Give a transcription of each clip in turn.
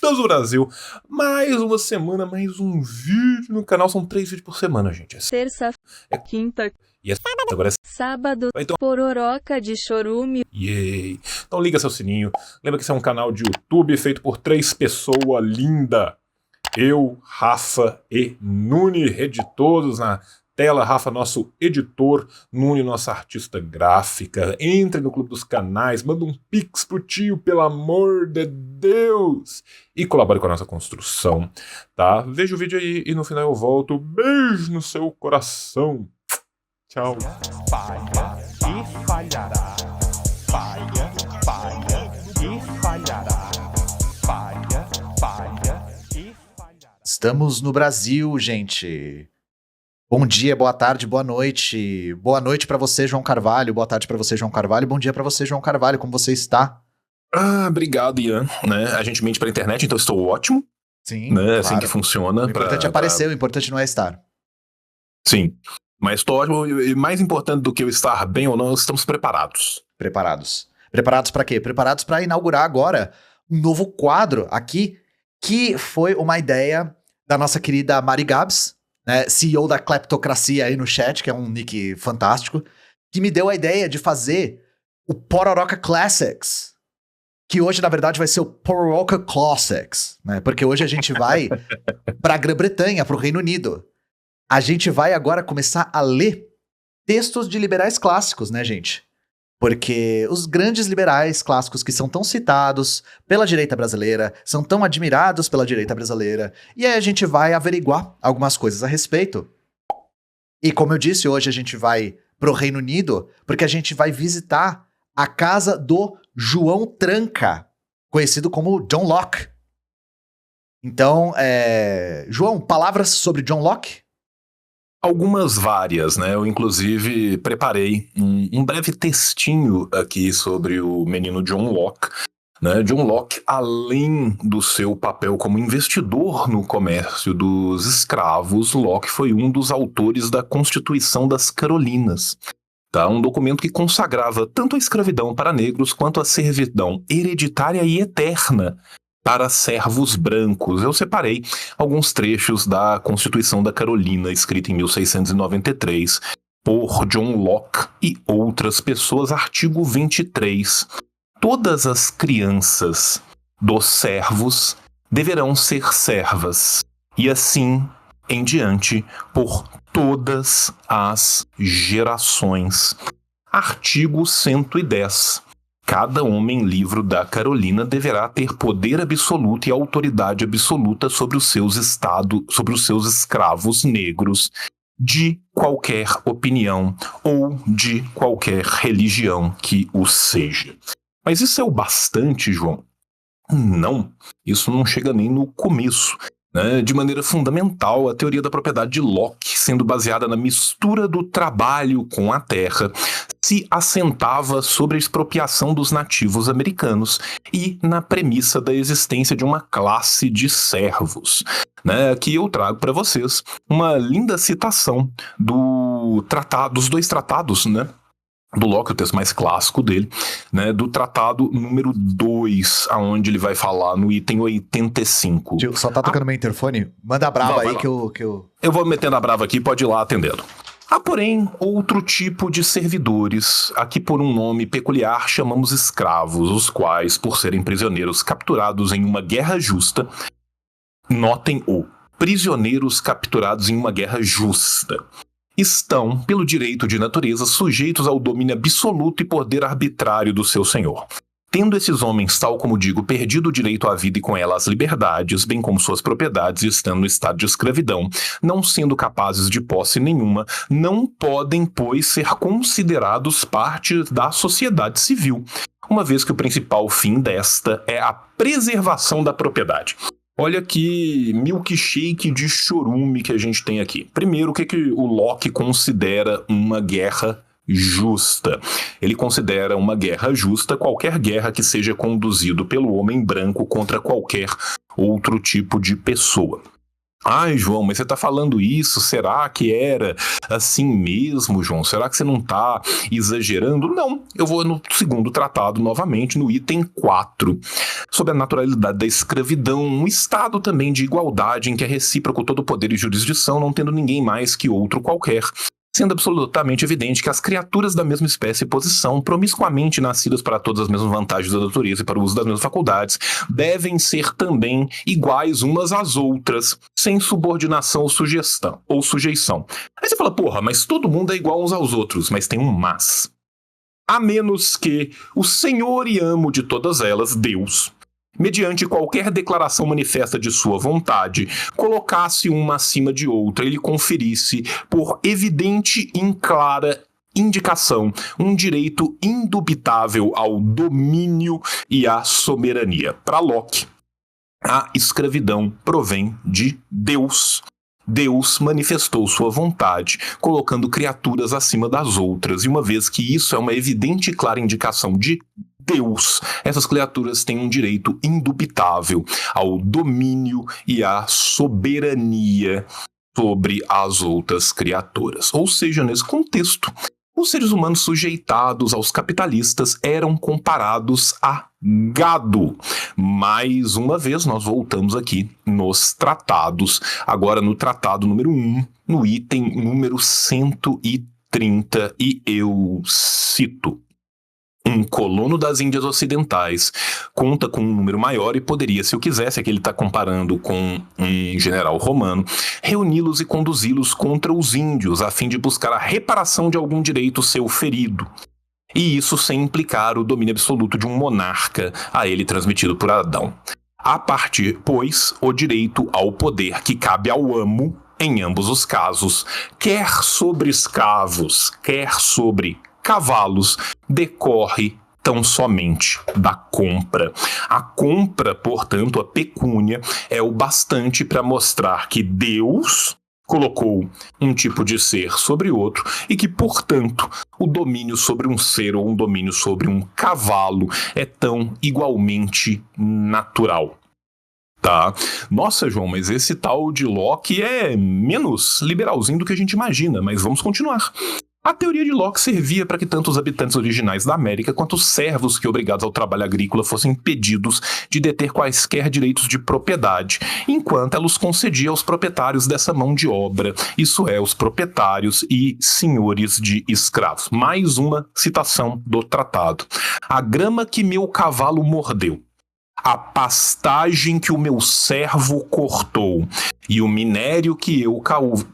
Estamos no Brasil. Mais uma semana, mais um vídeo no canal. São 3 vídeos por semana, gente. Terça, quinta E agora é sábado, vai ter pororoca de chorume. Yay! Então liga seu sininho. Lembra que esse é um canal de YouTube feito por 3 pessoas lindas. Eu, Rafa e Nuni, rede todos na tela. Rafa, nosso editor, Nuni, nossa artista gráfica. Entre no Clube dos Canais, manda um pix pro tio, pelo amor de Deus! E colabore com a nossa construção, tá? Veja o vídeo aí e no final eu volto. Beijo no seu coração. Tchau. Falha e falhará. Falha, falha e falhará. Falha, falha e falhará. Estamos no Brasil, gente. Bom dia, boa tarde, boa noite. Boa noite pra você, João Carvalho. Boa tarde pra você, João Carvalho. Bom dia pra você, João Carvalho. Como você está? Obrigado, Ian. Né? A gente mente pra internet, então estou ótimo. Sim, Né? Assim claro. que funciona. O importante é aparecer, o importante não é estar. Sim. Mas estou ótimo. E mais importante do que eu estar bem ou não, estamos preparados. Preparados. Preparados pra quê? Preparados pra inaugurar agora um novo quadro aqui, que foi uma ideia da nossa querida Mari Gabs, né, CEO da Kleptocracia aí no chat, que é um nick fantástico, que me deu a ideia de fazer o Pororoca Classics, que hoje, na verdade, vai ser o Pororoca Classics, né, porque hoje a gente vai pra Grã-Bretanha, pro Reino Unido. A gente vai agora começar a ler textos de liberais clássicos, né, gente? Porque os grandes liberais clássicos que são tão citados pela direita brasileira, são tão admirados pela direita brasileira, e aí a gente vai averiguar algumas coisas a respeito. E como eu disse, hoje a gente vai pro Reino Unido, porque a gente vai visitar a casa do João Tranca, conhecido como John Locke. Então, João, palavras sobre John Locke? Algumas várias, né? Eu, inclusive, preparei um breve textinho aqui sobre o menino John Locke. Né? John Locke, além do seu papel como investidor no comércio dos escravos, Locke foi um dos autores da Constituição das Carolinas. Tá? Um documento que consagrava tanto a escravidão para negros quanto a servidão hereditária e eterna para servos brancos. Eu separei alguns trechos da Constituição da Carolina, escrita em 1693, por John Locke e outras pessoas, artigo 23. Todas as crianças dos servos deverão ser servas, e assim em diante por todas as gerações. Artigo 110. Cada homem livre da Carolina deverá ter poder absoluto e autoridade absoluta sobre os seus escravos negros de qualquer opinião ou de qualquer religião que o seja. Mas isso é o bastante, João? Não, isso não chega nem no começo. Né? De maneira fundamental, a teoria da propriedade de Locke, sendo baseada na mistura do trabalho com a terra, se assentava sobre a expropriação dos nativos americanos e na premissa da existência de uma classe de servos. Né? Aqui eu trago para vocês uma linda citação dos 2 tratados, né? Do Locke, o texto mais clássico dele, né, do tratado número 2, aonde ele vai falar no item 85. Tio, só tá tocando meu interfone? Manda a brava aí que eu... Eu vou metendo a brava aqui, pode ir lá atendendo. Há, porém, outro tipo de servidores, a que por um nome peculiar chamamos escravos, os quais, por serem prisioneiros capturados em uma guerra justa, notem o prisioneiros capturados em uma guerra justa, estão, pelo direito de natureza, sujeitos ao domínio absoluto e poder arbitrário do seu senhor. Tendo esses homens, tal como digo, perdido o direito à vida e com ela as liberdades, bem como suas propriedades, estando no estado de escravidão, não sendo capazes de posse nenhuma, não podem, pois, ser considerados parte da sociedade civil, uma vez que o principal fim desta é a preservação da propriedade. Olha que milkshake de chorume que a gente tem aqui. Primeiro, o que o Locke considera uma guerra justa? Ele considera uma guerra justa qualquer guerra que seja conduzido pelo homem branco contra qualquer outro tipo de pessoa. Ai, João, mas você tá falando isso? Será que era assim mesmo, João? Será que você não tá exagerando? Não, eu vou no segundo tratado novamente, no item 4, sobre a naturalidade da escravidão, um estado também de igualdade em que é recíproco todo poder e jurisdição, não tendo ninguém mais que outro qualquer, sendo absolutamente evidente que as criaturas da mesma espécie e posição, promiscuamente nascidas para todas as mesmas vantagens da natureza e para o uso das mesmas faculdades, devem ser também iguais umas às outras, sem subordinação ou sujeição. Aí você fala, porra, mas todo mundo é igual uns aos outros, mas tem um mas. A menos que o Senhor e amo de todas elas, Deus, mediante qualquer declaração manifesta de sua vontade, colocasse uma acima de outra e lhe conferisse, por evidente e clara indicação, um direito indubitável ao domínio e à soberania. Para Locke, a escravidão provém de Deus. Deus manifestou sua vontade, colocando criaturas acima das outras, e uma vez que isso é uma evidente e clara indicação de Deus, essas criaturas têm um direito indubitável ao domínio e à soberania sobre as outras criaturas. Ou seja, nesse contexto, os seres humanos sujeitados aos capitalistas eram comparados a gado. Mais uma vez, nós voltamos aqui nos tratados, agora no tratado número 1, no item número 130, e eu cito: um colono das Índias Ocidentais conta com um número maior e poderia, se o quisesse, aqui ele está comparando com um general romano, reuni-los e conduzi-los contra os índios, a fim de buscar a reparação de algum direito seu ferido. E isso sem implicar o domínio absoluto de um monarca a ele transmitido por Adão. A partir, pois, o direito ao poder que cabe ao amo, em ambos os casos, quer sobre escravos, quer sobre cavalos, decorre tão somente da compra. A compra, portanto, a pecúnia, é o bastante para mostrar que Deus colocou um tipo de ser sobre outro e que, portanto, o domínio sobre um ser ou um domínio sobre um cavalo é tão igualmente natural. Tá? Nossa, João, mas esse tal de Locke é menos liberalzinho do que a gente imagina, mas vamos continuar. A teoria de Locke servia para que tanto os habitantes originais da América quanto os servos que, obrigados ao trabalho agrícola, fossem impedidos de deter quaisquer direitos de propriedade, enquanto ela os concedia aos proprietários dessa mão de obra, isso é, os proprietários e senhores de escravos. Mais uma citação do tratado. A grama que meu cavalo mordeu, a pastagem que o meu servo cortou e o minério que eu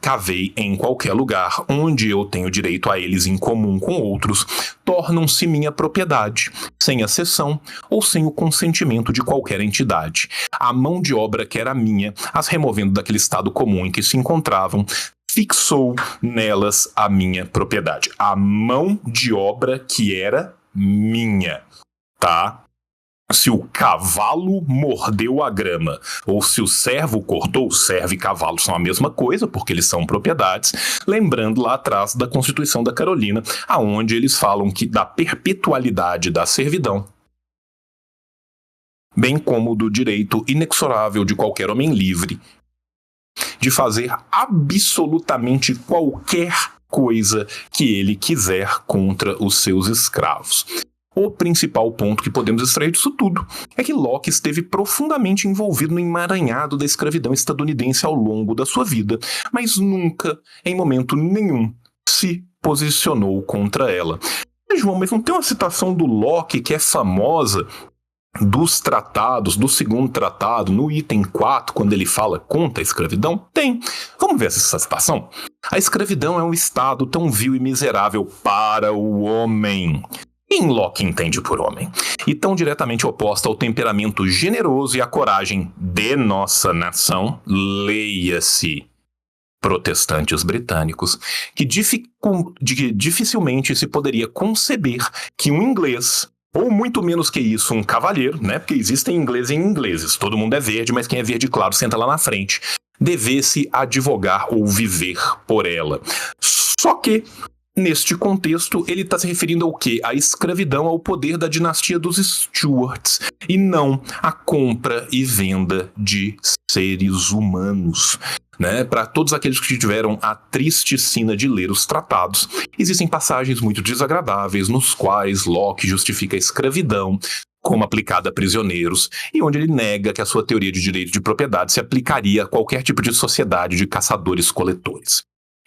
cavei em qualquer lugar onde eu tenho direito a eles em comum com outros, tornam-se minha propriedade, sem a cessão ou sem o consentimento de qualquer entidade. A mão de obra que era minha, as removendo daquele estado comum em que se encontravam, fixou nelas a minha propriedade. A mão de obra que era minha, tá? Se o cavalo mordeu a grama, ou se o servo cortou, servo e cavalo são a mesma coisa, porque eles são propriedades, lembrando lá atrás da Constituição da Carolina, aonde eles falam que da perpetualidade da servidão, bem como do direito inexorável de qualquer homem livre de fazer absolutamente qualquer coisa que ele quiser contra os seus escravos. O principal ponto que podemos extrair disso tudo é que Locke esteve profundamente envolvido no emaranhado da escravidão estadunidense ao longo da sua vida, mas nunca, em momento nenhum, se posicionou contra ela. João, mas não tem uma citação do Locke que é famosa dos tratados, do segundo tratado, no item 4, quando ele fala contra a escravidão? Tem. Vamos ver essa citação? A escravidão é um estado tão vil e miserável para o homem. Quem Locke entende por homem? E tão diretamente oposta ao temperamento generoso e à coragem de nossa nação, leia-se protestantes britânicos, que dificilmente se poderia conceber que um inglês, ou muito menos que isso, um cavalheiro, né? Porque existem ingleses e ingleses, todo mundo é verde, mas quem é verde claro senta lá na frente, devesse advogar ou viver por ela. Só que neste contexto, ele está se referindo ao quê? À escravidão, ao poder da dinastia dos Stuarts, e não à compra e venda de seres humanos. Né? Para todos aqueles que tiveram a triste sina de ler os tratados, existem passagens muito desagradáveis nos quais Locke justifica a escravidão como aplicada a prisioneiros, e onde ele nega que a sua teoria de direito de propriedade se aplicaria a qualquer tipo de sociedade de caçadores-coletores.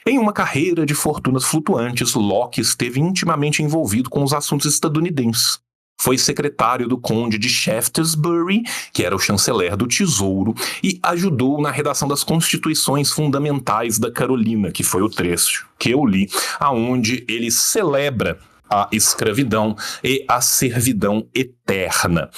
Em uma carreira de fortunas flutuantes, Locke esteve intimamente envolvido com os assuntos estadunidenses. Foi secretário do conde de Shaftesbury, que era o chanceler do Tesouro, e ajudou na redação das Constituições Fundamentais da Carolina, que foi o trecho que eu li, aonde ele celebra a escravidão e a servidão eterna.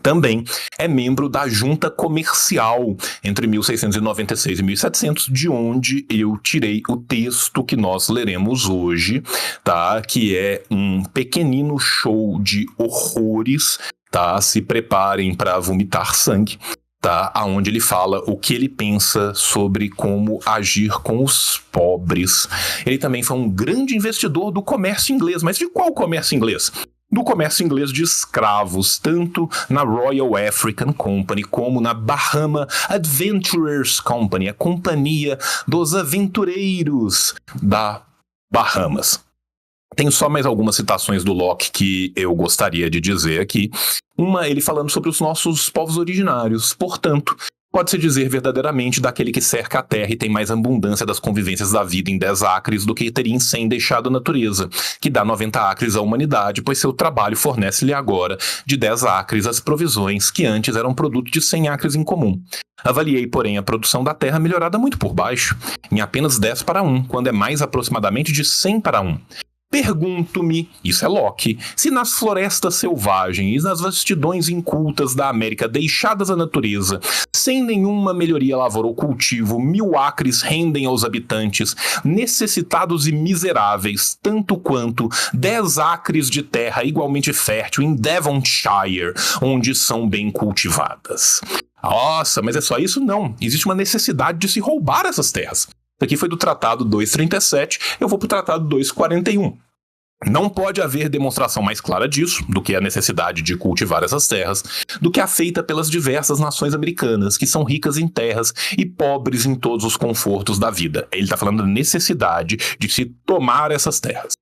Também é membro da Junta Comercial entre 1696 e 1700, de onde eu tirei o texto que nós leremos hoje, tá? Que é um pequenino show de horrores, tá? Se preparem para vomitar sangue. Tá, aonde ele fala o que ele pensa sobre como agir com os pobres. Ele também foi um grande investidor do comércio inglês. Mas de qual comércio inglês? Do comércio inglês de escravos, tanto na Royal African Company como na Bahama Adventurers Company, a companhia dos aventureiros da Bahamas. Tenho só mais algumas citações do Locke que eu gostaria de dizer aqui. Uma, ele falando sobre os nossos povos originários. Portanto, pode-se dizer verdadeiramente daquele que cerca a terra e tem mais abundância das convivências da vida em 10 acres do que teria em 100 deixado a natureza, que dá 90 acres à humanidade, pois seu trabalho fornece-lhe agora, de 10 acres, as provisões que antes eram produto de 100 acres em comum. Avaliei, porém, a produção da terra melhorada muito por baixo, em apenas 10 para 1, quando é mais aproximadamente de 100 para 1. Pergunto-me, isso é Locke, se nas florestas selvagens e nas vastidões incultas da América deixadas à natureza, sem nenhuma melhoria lavoura ou cultivo, 1000 acres rendem aos habitantes, necessitados e miseráveis, tanto quanto 10 acres de terra igualmente fértil em Devonshire, onde são bem cultivadas. Nossa, mas é só isso? Não. Existe uma necessidade de se roubar essas terras. Isso aqui foi do Tratado 237, eu vou para o Tratado 241. Não pode haver demonstração mais clara disso, do que a necessidade de cultivar essas terras, do que a feita pelas diversas nações americanas, que são ricas em terras e pobres em todos os confortos da vida. Ele está falando da necessidade de se tomar essas terras,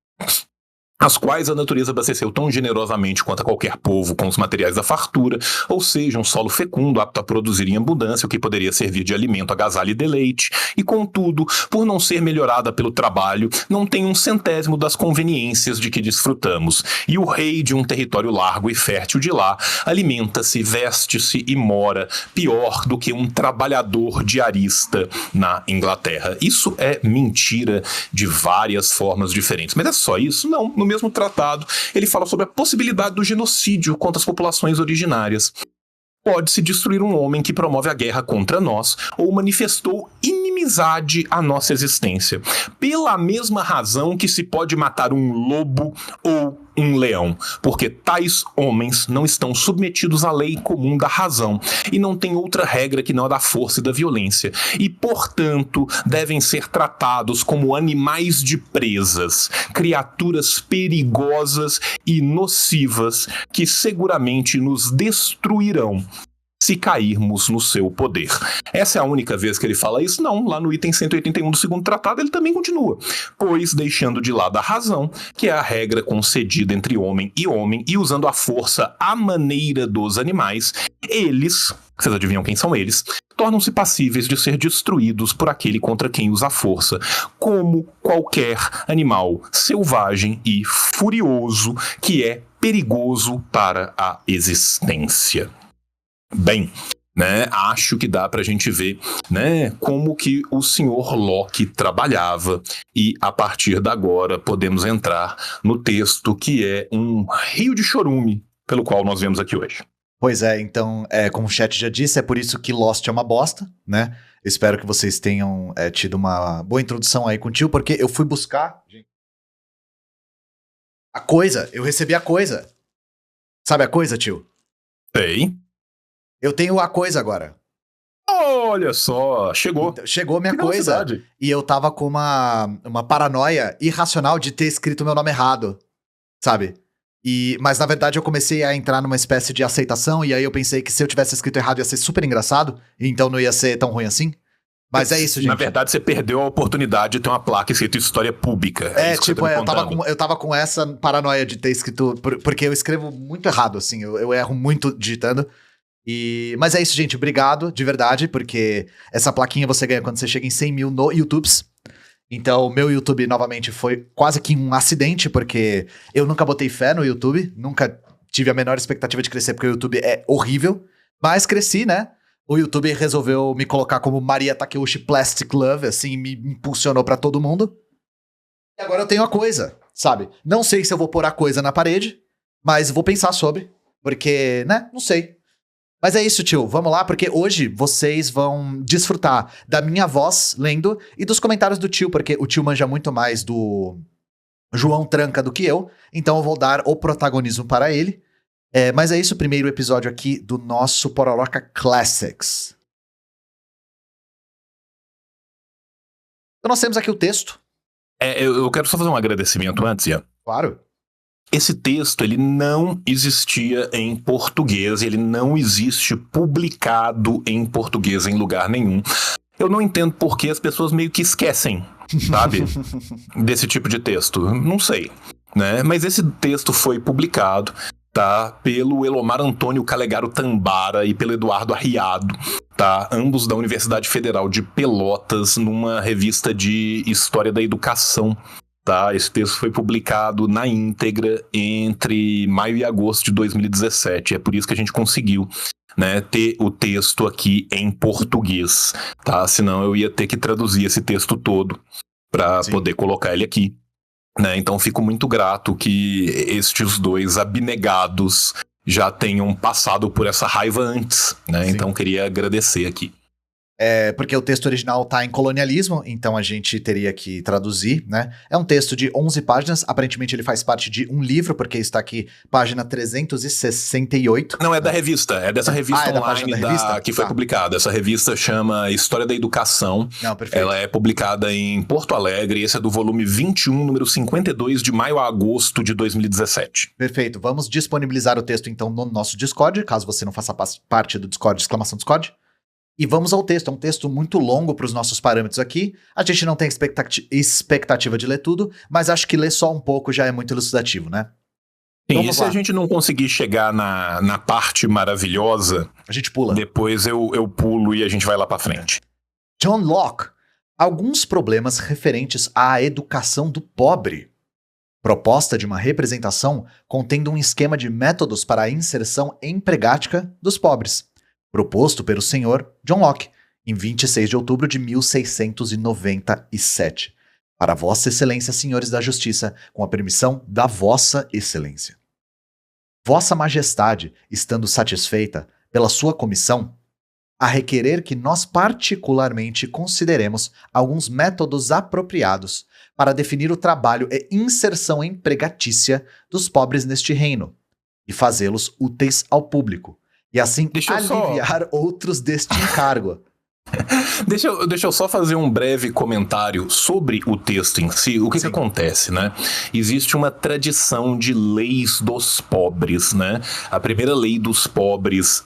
as quais a natureza abasteceu tão generosamente quanto a qualquer povo com os materiais da fartura, ou seja, um solo fecundo apto a produzir em abundância o que poderia servir de alimento, agasalho e deleite, e contudo, por não ser melhorada pelo trabalho, não tem 1/100º das conveniências de que desfrutamos, e o rei de um território largo e fértil de lá alimenta-se, veste-se e mora pior do que um trabalhador diarista na Inglaterra. Isso é mentira de várias formas diferentes, mas é só isso? Não. No mesmo tratado, ele fala sobre a possibilidade do genocídio contra as populações originárias. Pode-se destruir um homem que promove a guerra contra nós ou manifestou inimizade à nossa existência, pela mesma razão que se pode matar um lobo ou um leão, porque tais homens não estão submetidos à lei comum da razão e não tem outra regra que não a da força e da violência, e, portanto, devem ser tratados como animais de presas, criaturas perigosas e nocivas que seguramente nos destruirão se cairmos no seu poder. Essa é a única vez que ele fala isso? Não, lá no item 181 do segundo tratado ele também continua, pois deixando de lado a razão, que é a regra concedida entre homem, e usando a força à maneira dos animais, eles, vocês adivinham quem são eles, tornam-se passíveis de ser destruídos por aquele contra quem usa a força, como qualquer animal selvagem e furioso que é perigoso para a existência. Bem, né, acho que dá pra gente ver, né, como que o senhor Locke trabalhava, e a partir de agora podemos entrar no texto que é um rio de chorume pelo qual nós vemos aqui hoje. Pois é, então, como o chat já disse, é por isso que Lost é uma bosta, né? Espero que vocês tenham tido uma boa introdução aí com o tio, porque eu fui buscar a coisa, eu recebi a coisa. Sabe a coisa, tio? Sei. Eu tenho a coisa agora. Olha só, chegou. Então, chegou minha Que coisa velocidade. e eu tava com uma paranoia irracional de ter escrito meu nome errado, sabe? Mas na verdade eu comecei a entrar numa espécie de aceitação e aí eu pensei que se eu tivesse escrito errado ia ser super engraçado, e então não ia ser tão ruim assim. Mas é isso, gente. Na verdade, você perdeu a oportunidade de ter uma placa escrita história pública. É, isso que você tipo, tá me eu contando. tava com essa paranoia de ter escrito. Porque eu escrevo muito errado, assim. Eu erro muito digitando. Mas é isso, gente. Obrigado, de verdade, porque essa plaquinha você ganha quando você chega em 100 mil no YouTubes. Então, o meu YouTube, novamente, foi quase que um acidente, porque eu nunca botei fé no YouTube. Nunca tive a menor expectativa de crescer, porque o YouTube é horrível. Mas cresci, né? O YouTube resolveu me colocar como Maria Takeuchi Plastic Love, assim, me impulsionou pra todo mundo. E agora eu tenho a coisa, sabe? Não sei se eu vou pôr a coisa na parede, mas vou pensar sobre, porque, né? Não sei. Mas é isso, tio. Vamos lá, porque hoje vocês vão desfrutar da minha voz lendo e dos comentários do tio, porque o tio manja muito mais do João Tranca do que eu, então eu vou dar o protagonismo para ele. Mas é isso, o primeiro episódio aqui do nosso Pororoca Classics. Então nós temos aqui o texto. Eu quero só fazer um agradecimento antes, Ian. Claro. Esse texto, ele não existia em português, ele não existe publicado em português em lugar nenhum. Eu não entendo por que as pessoas meio que esquecem, sabe, desse tipo de texto. Não sei, né? Mas esse texto foi publicado, tá, pelo Elomar Antônio Calegaro Tambara e pelo Eduardo Arriado, tá, ambos da Universidade Federal de Pelotas, numa revista de História da Educação. Tá, esse texto foi publicado na íntegra entre maio e agosto de 2017. É por isso que a gente conseguiu, né, ter o texto aqui em português, tá? Senão eu ia ter que traduzir esse texto todo para poder colocar ele aqui, né? Então fico muito grato que estes dois abnegados já tenham passado por essa raiva antes, né? Sim. Então queria agradecer aqui. Porque o texto original tá em colonialismo, então a gente teria que traduzir, né? É um texto de 11 páginas, aparentemente ele faz parte de um livro, porque está aqui, página 368. Não, é da revista, é dessa revista é da online página da revista? que foi publicada. Essa revista chama História da Educação. Não, perfeito. Ela é publicada em Porto Alegre, esse é do volume 21, número 52, de maio a agosto de 2017. Perfeito, vamos disponibilizar o texto então no nosso Discord, caso você não faça parte do Discord, exclamação Discord. E vamos ao texto, é um texto muito longo para os nossos parâmetros aqui. A gente não tem expectativa de ler tudo, mas acho que ler só um pouco já é muito elucidativo, né? Sim, Vamos e se lá. a gente não conseguir chegar na parte maravilhosa, A gente pula. depois eu pulo e a gente vai lá pra frente. John Locke. Alguns problemas referentes à educação do pobre. Proposta de uma representação contendo um esquema de métodos para a inserção empregática dos pobres. Proposto pelo senhor John Locke, em 26 de outubro de 1697. Para Vossa Excelência, senhores da Justiça, com a permissão da Vossa Excelência. Vossa Majestade, estando satisfeita pela sua comissão, a requerer que nós particularmente consideremos alguns métodos apropriados para definir o trabalho e inserção empregatícia dos pobres neste reino, e fazê-los úteis ao público, e assim aliviar outros deste encargo. Deixa eu só fazer um breve comentário sobre o texto em si. O que acontece, né? Existe uma tradição de leis dos pobres, né? A primeira lei dos pobres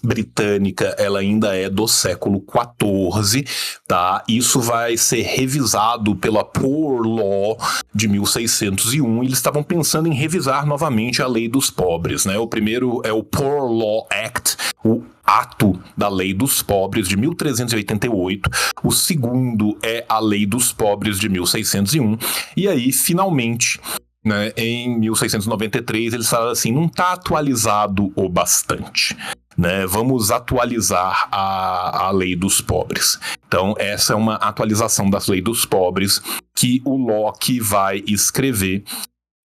britânica, ela ainda é do século XIV, tá? Isso vai ser revisado pela Poor Law de 1601, e eles estavam pensando em revisar novamente a lei dos pobres, né? O primeiro é o Poor Law Act, o Ato da Lei dos Pobres de 1388, o segundo é a Lei dos Pobres de 1601, e aí, finalmente, né, em 1693, eles falaram assim, não está atualizado o bastante, né? Vamos atualizar a Lei dos Pobres. Então, essa é uma atualização das Leis dos Pobres que o Locke vai escrever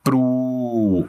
pro...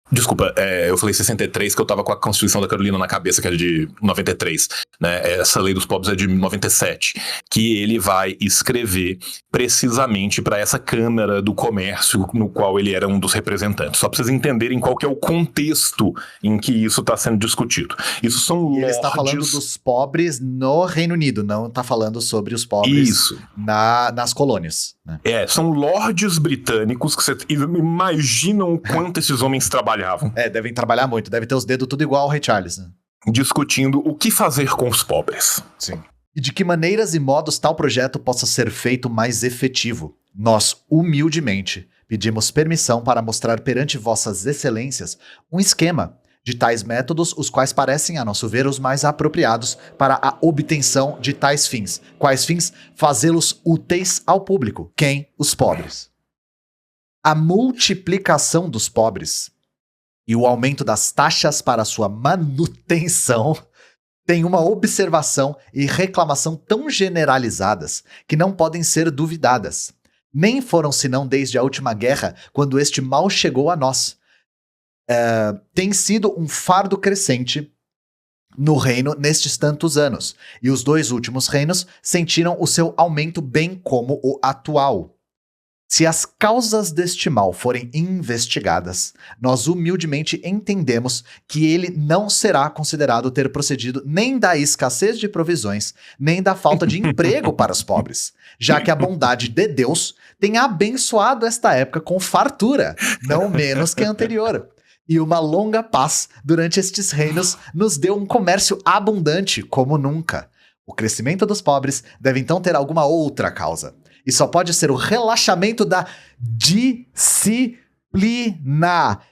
Desculpa, eu falei 63, que eu tava com a Constituição da Carolina na cabeça, que era de 93. né? Essa lei dos pobres é de 97, que ele vai escrever precisamente para essa Câmara do Comércio, no qual ele era um dos representantes. Só para vocês entenderem qual que é o contexto em que isso está sendo discutido. Isso são lords... Ele está falando dos pobres no Reino Unido, não está falando sobre os pobres nas colônias. Né? São lords britânicos que vocês imaginam o quanto esses homens trabalhavam. Devem trabalhar muito, deve ter os dedos tudo igual ao Rei Charles, né? Discutindo o que fazer com os pobres. Sim. E de que maneiras e modos tal projeto possa ser feito mais efetivo. Nós, humildemente, pedimos permissão para mostrar perante vossas excelências um esquema de tais métodos, os quais parecem, a nosso ver, os mais apropriados para a obtenção de tais fins. Quais fins? Fazê-los úteis ao público. Quem? Os pobres. A multiplicação dos pobres e o aumento das taxas para sua manutenção têm uma observação e reclamação tão generalizadas que não podem ser duvidadas. Nem foram senão desde a última guerra, quando este mal chegou a nós. Tem sido um fardo crescente no reino nestes tantos anos, e os 2 últimos reinos sentiram o seu aumento bem como o atual. Se as causas deste mal forem investigadas, nós humildemente entendemos que ele não será considerado ter procedido nem da escassez de provisões, nem da falta de emprego para os pobres, já que a bondade de Deus tem abençoado esta época com fartura, não menos que a anterior. E uma longa paz durante estes reinos nos deu um comércio abundante como nunca. O crescimento dos pobres deve então ter alguma outra causa. E só pode ser o relaxamento da disciplina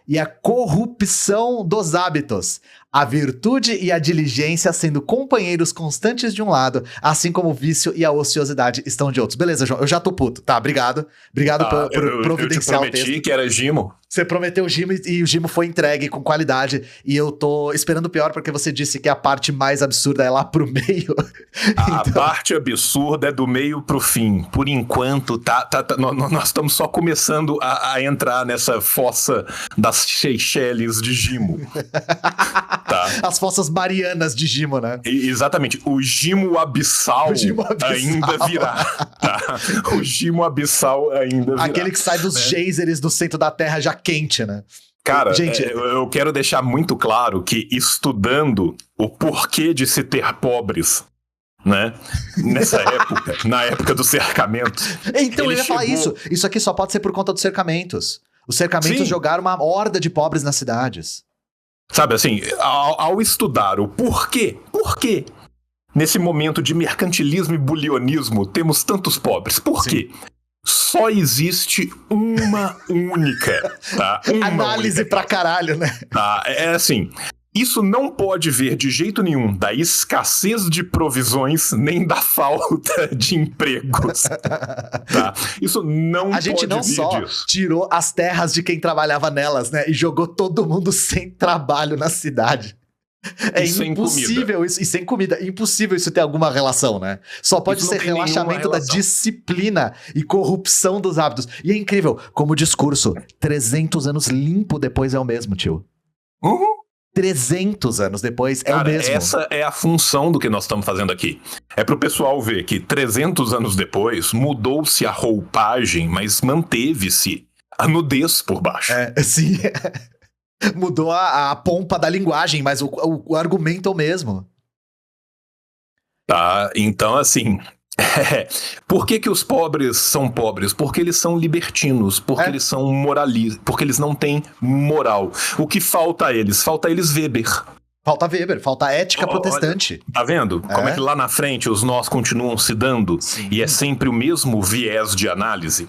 e a corrupção dos hábitos. A virtude e a diligência sendo companheiros constantes de um lado, assim como o vício e a ociosidade estão de outros. Beleza, João, eu já tô puto. Tá, obrigado. Obrigado por providenciar o texto. Eu te prometi que era Gimo. Você prometeu o Gimo e o Gimo foi entregue com qualidade. E eu tô esperando o pior porque você disse que a parte mais absurda é lá pro meio. A parte absurda é do meio pro fim. Por enquanto, nós estamos só começando a entrar nessa fossa das Seychelles de Gimo. Tá. As fossas marianas de Gimo, né? Exatamente. O Gimo abissal ainda virá. Tá? O Gimo abissal ainda virá. Aquele que sai dos geysers do centro da Terra já quente, né? Cara, gente, eu quero deixar muito claro que estudando o porquê de se ter pobres, né? Nessa época, na época dos cercamentos. Então, eu ia falar isso. Isso aqui só pode ser por conta dos cercamentos. Os cercamentos jogaram uma horda de pobres nas cidades. Sabe assim, ao estudar o porquê, nesse momento de mercantilismo e bulionismo, temos tantos pobres? Por quê? Só existe uma única, tá? Análise única. Pra caralho, né? Tá, assim, isso não pode vir de jeito nenhum da escassez de provisões, nem da falta de empregos, tá? Isso não pode vir disso. A gente não só tirou as terras de quem trabalhava nelas, né? E jogou todo mundo sem trabalho na cidade. É impossível isso, e sem comida, impossível isso ter alguma relação, né? Só pode ser relaxamento da disciplina e corrupção dos hábitos. E é incrível, como o discurso, 300 anos limpo depois é o mesmo, tio. 300 anos depois é o mesmo. Essa é a função do que nós estamos fazendo aqui. É pro pessoal ver que 300 anos depois mudou-se a roupagem, mas manteve-se a nudez por baixo. Sim. Mudou a pompa da linguagem, mas o argumento é o mesmo. Tá, então assim... Por que os pobres são pobres? Porque eles são libertinos, porque eles são moralistas, porque eles não têm moral. O que falta a eles? Falta a eles Weber. Falta Weber, falta ética protestante. Olha, tá vendo? Como é que lá na frente os nós continuam se dando? Sim. E é sempre o mesmo viés de análise.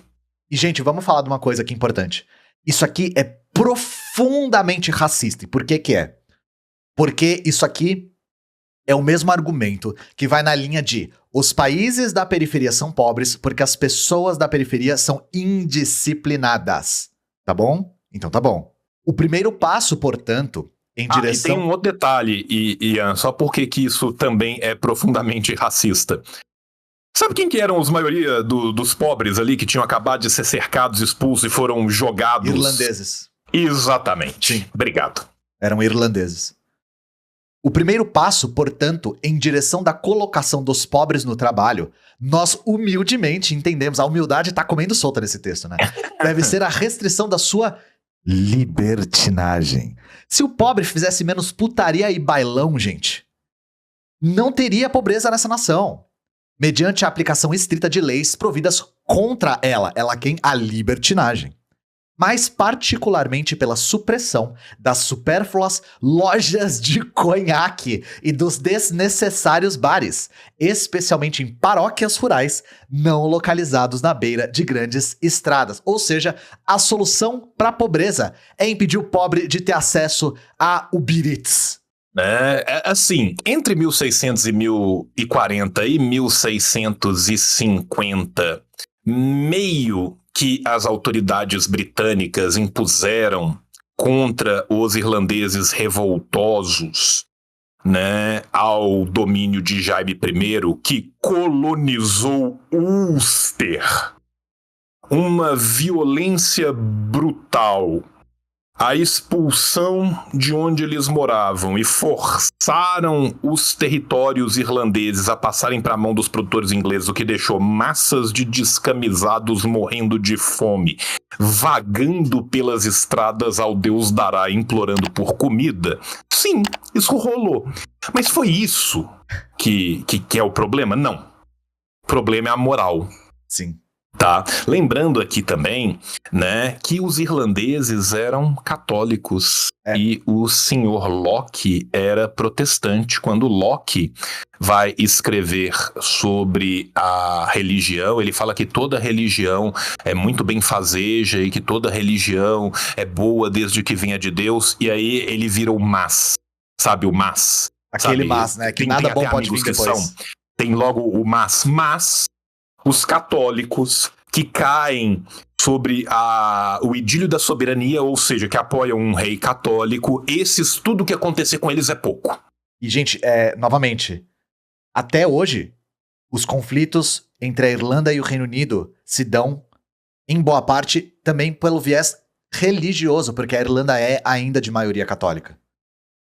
E, gente, vamos falar de uma coisa aqui importante. Isso aqui é profundamente racista. E por que que é? Porque isso aqui é o mesmo argumento que vai na linha de os países da periferia são pobres porque as pessoas da periferia são indisciplinadas. Tá bom? Então tá bom. O primeiro passo, portanto, em direção... E tem um outro detalhe, Ian, só porque que isso também é profundamente racista. Sabe quem que eram a maioria dos pobres ali que tinham acabado de ser cercados, expulsos e foram jogados? Irlandeses. Exatamente. Sim. Obrigado. Eram irlandeses. O primeiro passo, portanto, em direção da colocação dos pobres no trabalho, nós humildemente entendemos, a humildade tá comendo solta nesse texto, né? Deve ser a restrição da sua libertinagem. Se o pobre fizesse menos putaria e bailão, gente, não teria pobreza nessa nação. Mediante a aplicação estrita de leis providas contra ela quem? A libertinagem. Mas particularmente pela supressão das supérfluas lojas de conhaque e dos desnecessários bares, especialmente em paróquias rurais não localizados na beira de grandes estradas. Ou seja, a solução para a pobreza é impedir o pobre de ter acesso a Uber Eats. Assim, entre 1600 e 1040 e 1650, meio que as autoridades britânicas impuseram contra os irlandeses revoltosos, né, ao domínio de Jaime I, que colonizou Ulster. Uma violência brutal. A expulsão de onde eles moravam e forçaram os territórios irlandeses a passarem para a mão dos produtores ingleses, o que deixou massas de descamisados morrendo de fome, vagando pelas estradas ao Deus dará, implorando por comida. Sim, isso rolou. Mas foi isso que é o problema? Não. O problema é a moral. Sim. Tá. Lembrando aqui também, né, que os irlandeses eram católicos e o senhor Locke era protestante. Quando Locke vai escrever sobre a religião, ele fala que toda religião é muito benfazeja e que toda religião é boa desde que venha de Deus, e aí ele vira o mas, sabe, o mas. Aquele sabe? mas, né, que nada bom pode vir depois. Tem logo o mas os católicos que caem sobre o idílio da soberania, ou seja, que apoiam um rei católico, tudo que acontecer com eles é pouco. E, gente, novamente, até hoje, os conflitos entre a Irlanda e o Reino Unido se dão, em boa parte, também pelo viés religioso, porque a Irlanda é ainda de maioria católica.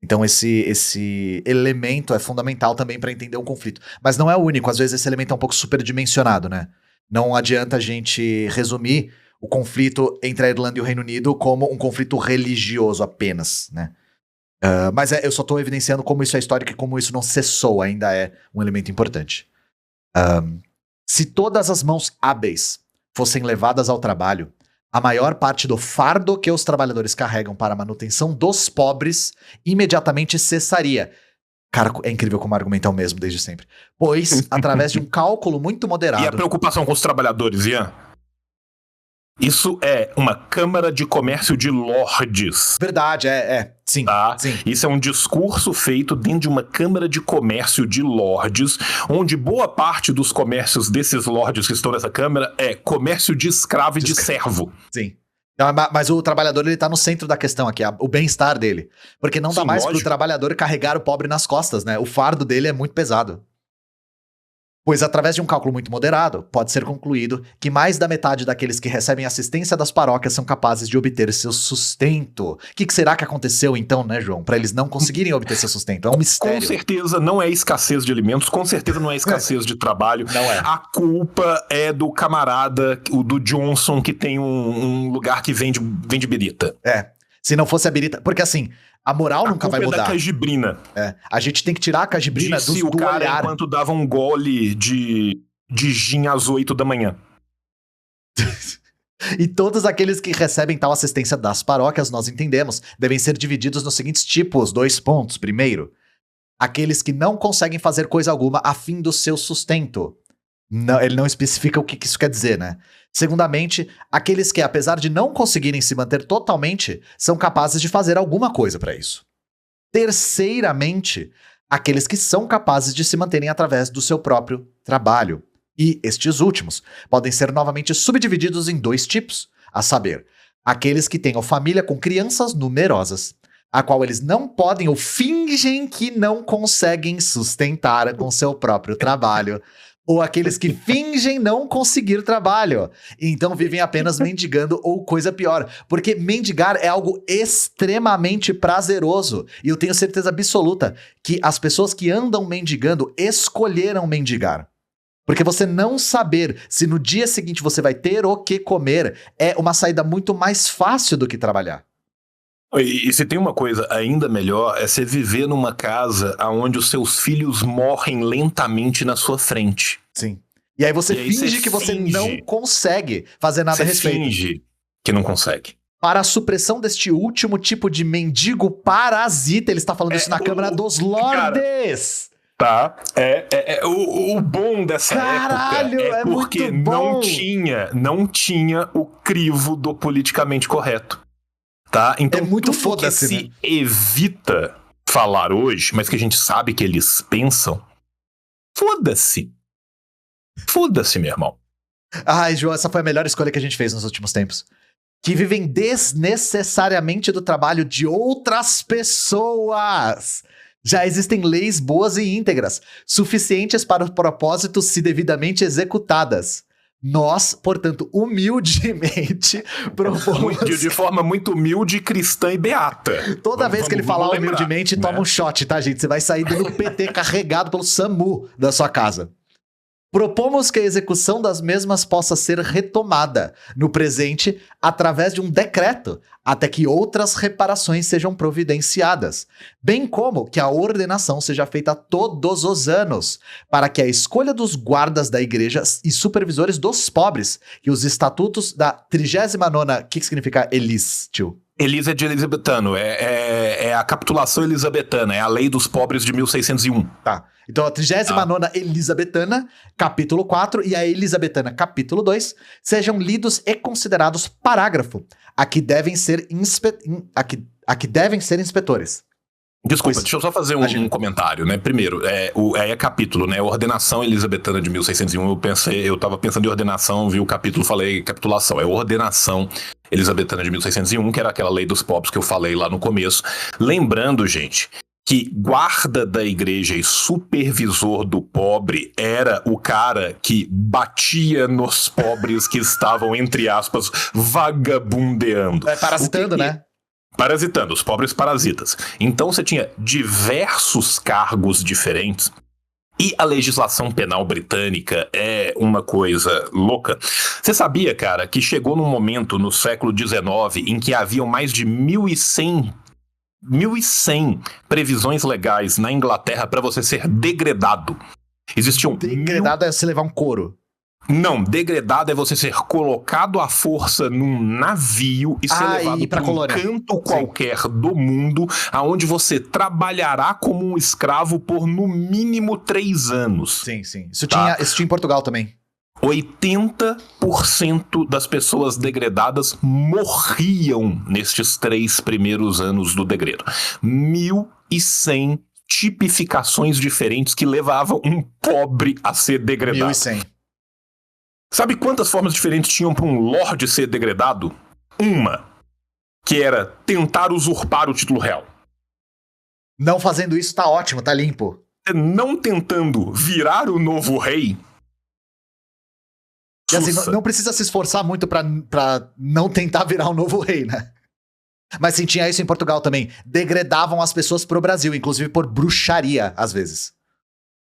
Então esse elemento é fundamental também para entender um conflito. Mas não é o único, às vezes esse elemento é um pouco superdimensionado, né? Não adianta a gente resumir o conflito entre a Irlanda e o Reino Unido como um conflito religioso apenas, né? Mas eu só estou evidenciando como isso é histórico e como isso não cessou, ainda é um elemento importante. Se todas as mãos hábeis fossem levadas ao trabalho, a maior parte do fardo que os trabalhadores carregam para a manutenção dos pobres imediatamente cessaria. Cara, é incrível como o argumento é o mesmo desde sempre. Pois, através de um cálculo muito moderado... E a preocupação com os trabalhadores, Ian? Isso é uma Câmara de Comércio de Lordes. Verdade, sim, tá? Sim. Isso é um discurso feito dentro de uma Câmara de Comércio de Lordes, onde boa parte dos comércios desses lordes que estão nessa Câmara é comércio de escravo e de servo. Sim. Mas o trabalhador, ele tá no centro da questão aqui, o bem-estar dele. Porque não dá mais pro trabalhador carregar o pobre nas costas, né? O fardo dele é muito pesado. Pois, através de um cálculo muito moderado, pode ser concluído que mais da metade daqueles que recebem assistência das paróquias são capazes de obter seu sustento. O que será que aconteceu então, né, João? Para eles não conseguirem obter seu sustento. É um mistério. Com certeza não é escassez de alimentos, com certeza não é escassez de trabalho. Não é. A culpa é do camarada, do Johnson, que tem um lugar que vende birita. Se não fosse a birita... Porque assim... A moral nunca vai mudar. Da cajibrina. A gente tem que tirar a cajibrina do cara olhar. Enquanto dava um gole de gin às 8 da manhã. E todos aqueles que recebem tal assistência das paróquias, nós entendemos, devem ser divididos nos seguintes tipos, 2 pontos. Primeiro, aqueles que não conseguem fazer coisa alguma a fim do seu sustento. Não, ele não especifica o que isso quer dizer, né? Segundamente, aqueles que, apesar de não conseguirem se manter totalmente, são capazes de fazer alguma coisa para isso. Terceiramente, aqueles que são capazes de se manterem através do seu próprio trabalho. E estes últimos podem ser novamente subdivididos em 2 tipos, a saber, aqueles que tenham família com crianças numerosas, a qual eles não podem ou fingem que não conseguem sustentar com seu próprio trabalho, ou aqueles que fingem não conseguir trabalho, então vivem apenas mendigando ou coisa pior, porque mendigar é algo extremamente prazeroso, e eu tenho certeza absoluta que as pessoas que andam mendigando escolheram mendigar. Porque você não saber se no dia seguinte você vai ter o que comer é uma saída muito mais fácil do que trabalhar. E se tem uma coisa ainda melhor, é você viver numa casa onde os seus filhos morrem lentamente na sua frente. Sim. E aí você E aí finge você que você finge. não consegue fazer nada a Você respeito. finge que não consegue. Para a supressão deste último tipo de mendigo parasita, ele está falando isso na Câmara dos Lordes. Tá? O bom dessa Caralho, época é porque muito bom. não tinha o crivo do politicamente correto. Tá? Então, É muito tudo foda-se, que né? se evita falar hoje, mas que a gente sabe que eles pensam, foda-se. Foda-se, meu irmão. Ai, João, essa foi a melhor escolha que a gente fez nos últimos tempos. Que vivem desnecessariamente do trabalho de outras pessoas. Já existem leis boas e íntegras, suficientes para o propósito se devidamente executadas. Nós, portanto, humildemente propomos... De forma muito humilde, cristã e beata. Toda vez que ele falar lembrar, humildemente, né? toma um shot, tá, gente? Você vai sair dando PT carregado pelo SAMU da sua casa. Propomos que a execução das mesmas possa ser retomada no presente através de um decreto, até que outras reparações sejam providenciadas, bem como que a ordenação seja feita todos os anos, para que a escolha dos guardas da igreja e supervisores dos pobres, e os estatutos da 39ª... O que significa Elis, tio? Elis é de elisabetano, é a capitulação elisabetana, é a lei dos pobres de 1601. Tá. Então a 39ª Elisabetana, capítulo 4, e a Elisabetana, capítulo 2, sejam lidos e considerados parágrafo, a que devem ser inspetores. Desculpa, Pois, deixa eu só fazer um comentário, né? Primeiro, é capítulo, né? Ordenação elisabetana de 1601, eu tava pensando em ordenação, vi o capítulo, falei capitulação. É ordenação elisabetana de 1601, que era aquela lei dos pobres que eu falei lá no começo. Lembrando, gente, que guarda da igreja e supervisor do pobre era o cara que batia nos pobres que estavam, entre aspas, vagabundeando. Parasitando, né? Parasitando, os pobres parasitas. Então você tinha diversos cargos diferentes. E a legislação penal britânica é uma coisa louca. Você sabia, cara, que chegou num momento no século XIX em que haviam mais de 1.100 previsões legais na Inglaterra para você ser degredado. Existiam Degradado é se levar um couro. Não, degradado é você ser colocado à força num navio e ser levado para um canto qualquer do mundo, aonde você trabalhará como um escravo por no mínimo 3 anos. Sim, sim. Isso tinha em Portugal também. 80% das pessoas degradadas morriam nestes 3 primeiros anos do degredo. 1.100 tipificações diferentes que levavam um pobre a ser degradado. 1.100. Sabe quantas formas diferentes tinham para um lorde ser degradado? Uma, que era tentar usurpar o título real. Não fazendo isso tá ótimo, tá limpo. Não tentando virar o novo rei. E assim, não precisa se esforçar muito pra não tentar virar um novo rei, né? Mas sim, tinha isso em Portugal também. Degradavam as pessoas pro Brasil, inclusive por bruxaria, às vezes.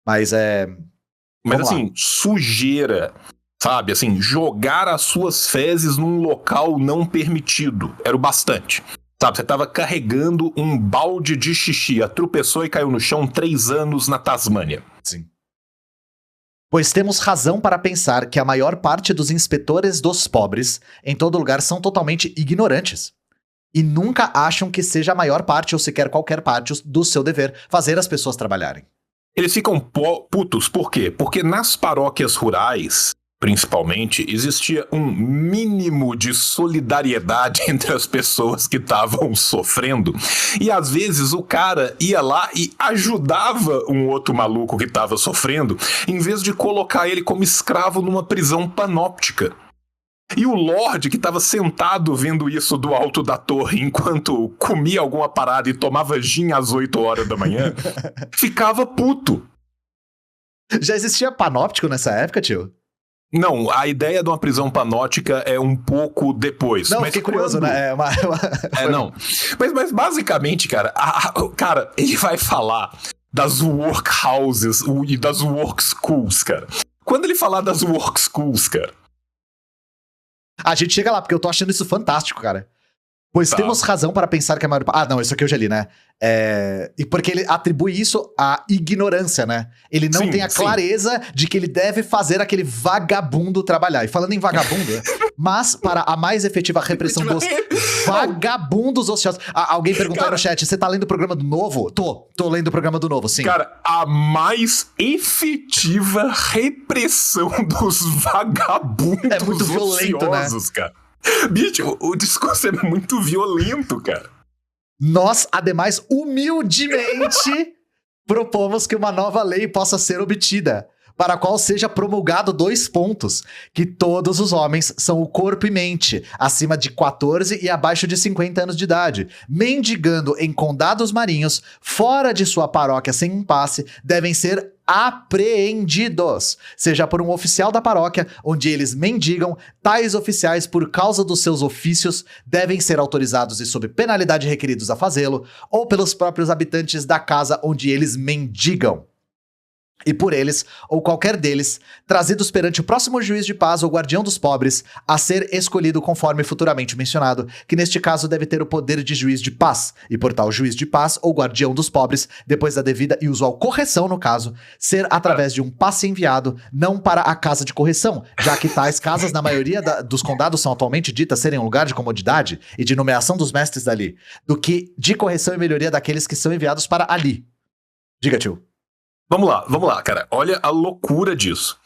Mas Mas assim, sujeira, sabe? Assim, jogar as suas fezes num local não permitido. Era o bastante. Sabe, você tava carregando um balde de xixi, tropeçou e caiu no chão 3 anos na Tasmânia. Sim. Pois temos razão para pensar que a maior parte dos inspetores dos pobres em todo lugar são totalmente ignorantes. E nunca acham que seja a maior parte ou sequer qualquer parte do seu dever fazer as pessoas trabalharem. Eles ficam putos, por quê? Porque nas paróquias rurais, principalmente, existia um mínimo de solidariedade entre as pessoas que estavam sofrendo. E às vezes o cara ia lá e ajudava um outro maluco que estava sofrendo, em vez de colocar ele como escravo numa prisão panóptica. E o Lorde, que estava sentado vendo isso do alto da torre enquanto comia alguma parada e tomava gin às 8 horas da manhã, ficava puto. Já existia panóptico nessa época, tio? Não, a ideia de uma prisão panóptica é um pouco depois. Não, mas fiquei curioso, né? Não. Mas basicamente, cara, cara, ele vai falar das workhouses e das work schools, cara. Quando ele falar das work schools, cara... A gente chega lá, porque eu tô achando isso fantástico, cara. Pois temos razão para pensar que a maior... Ah, não, isso aqui eu já li, né? E porque ele atribui isso à ignorância, né? Ele não tem a clareza de que ele deve fazer aquele vagabundo trabalhar. E falando em vagabundo, mas para a mais efetiva repressão dos vagabundos ociosos... Alguém perguntou aí no chat, você tá lendo o programa do Novo? Tô lendo o programa do Novo, sim. Cara, a mais efetiva repressão dos vagabundos é muito violento, ociosos, né? Cara. Bicho, o discurso é muito violento, cara. Nós, ademais, humildemente propomos que uma nova lei possa ser obtida, para a qual seja promulgado 2 pontos, que todos os homens são o corpo e mente, acima de 14 e abaixo de 50 anos de idade, mendigando em condados marinhos, fora de sua paróquia sem um passe, devem ser apreendidos, seja por um oficial da paróquia, onde eles mendigam. Tais oficiais, por causa dos seus ofícios, devem ser autorizados e sob penalidade requeridos a fazê-lo, ou pelos próprios habitantes da casa onde eles mendigam. E por eles, ou qualquer deles, trazidos perante o próximo juiz de paz ou guardião dos pobres, a ser escolhido conforme futuramente mencionado, que neste caso deve ter o poder de juiz de paz, e por tal juiz de paz ou guardião dos pobres, depois da devida e usual correção no caso, ser através de um passe enviado, não para a casa de correção, já que tais casas na maioria dos condados são atualmente ditas serem um lugar de comodidade e de nomeação dos mestres dali, do que de correção e melhoria daqueles que são enviados para ali. Diga, tio. Vamos lá, cara. Olha a loucura disso.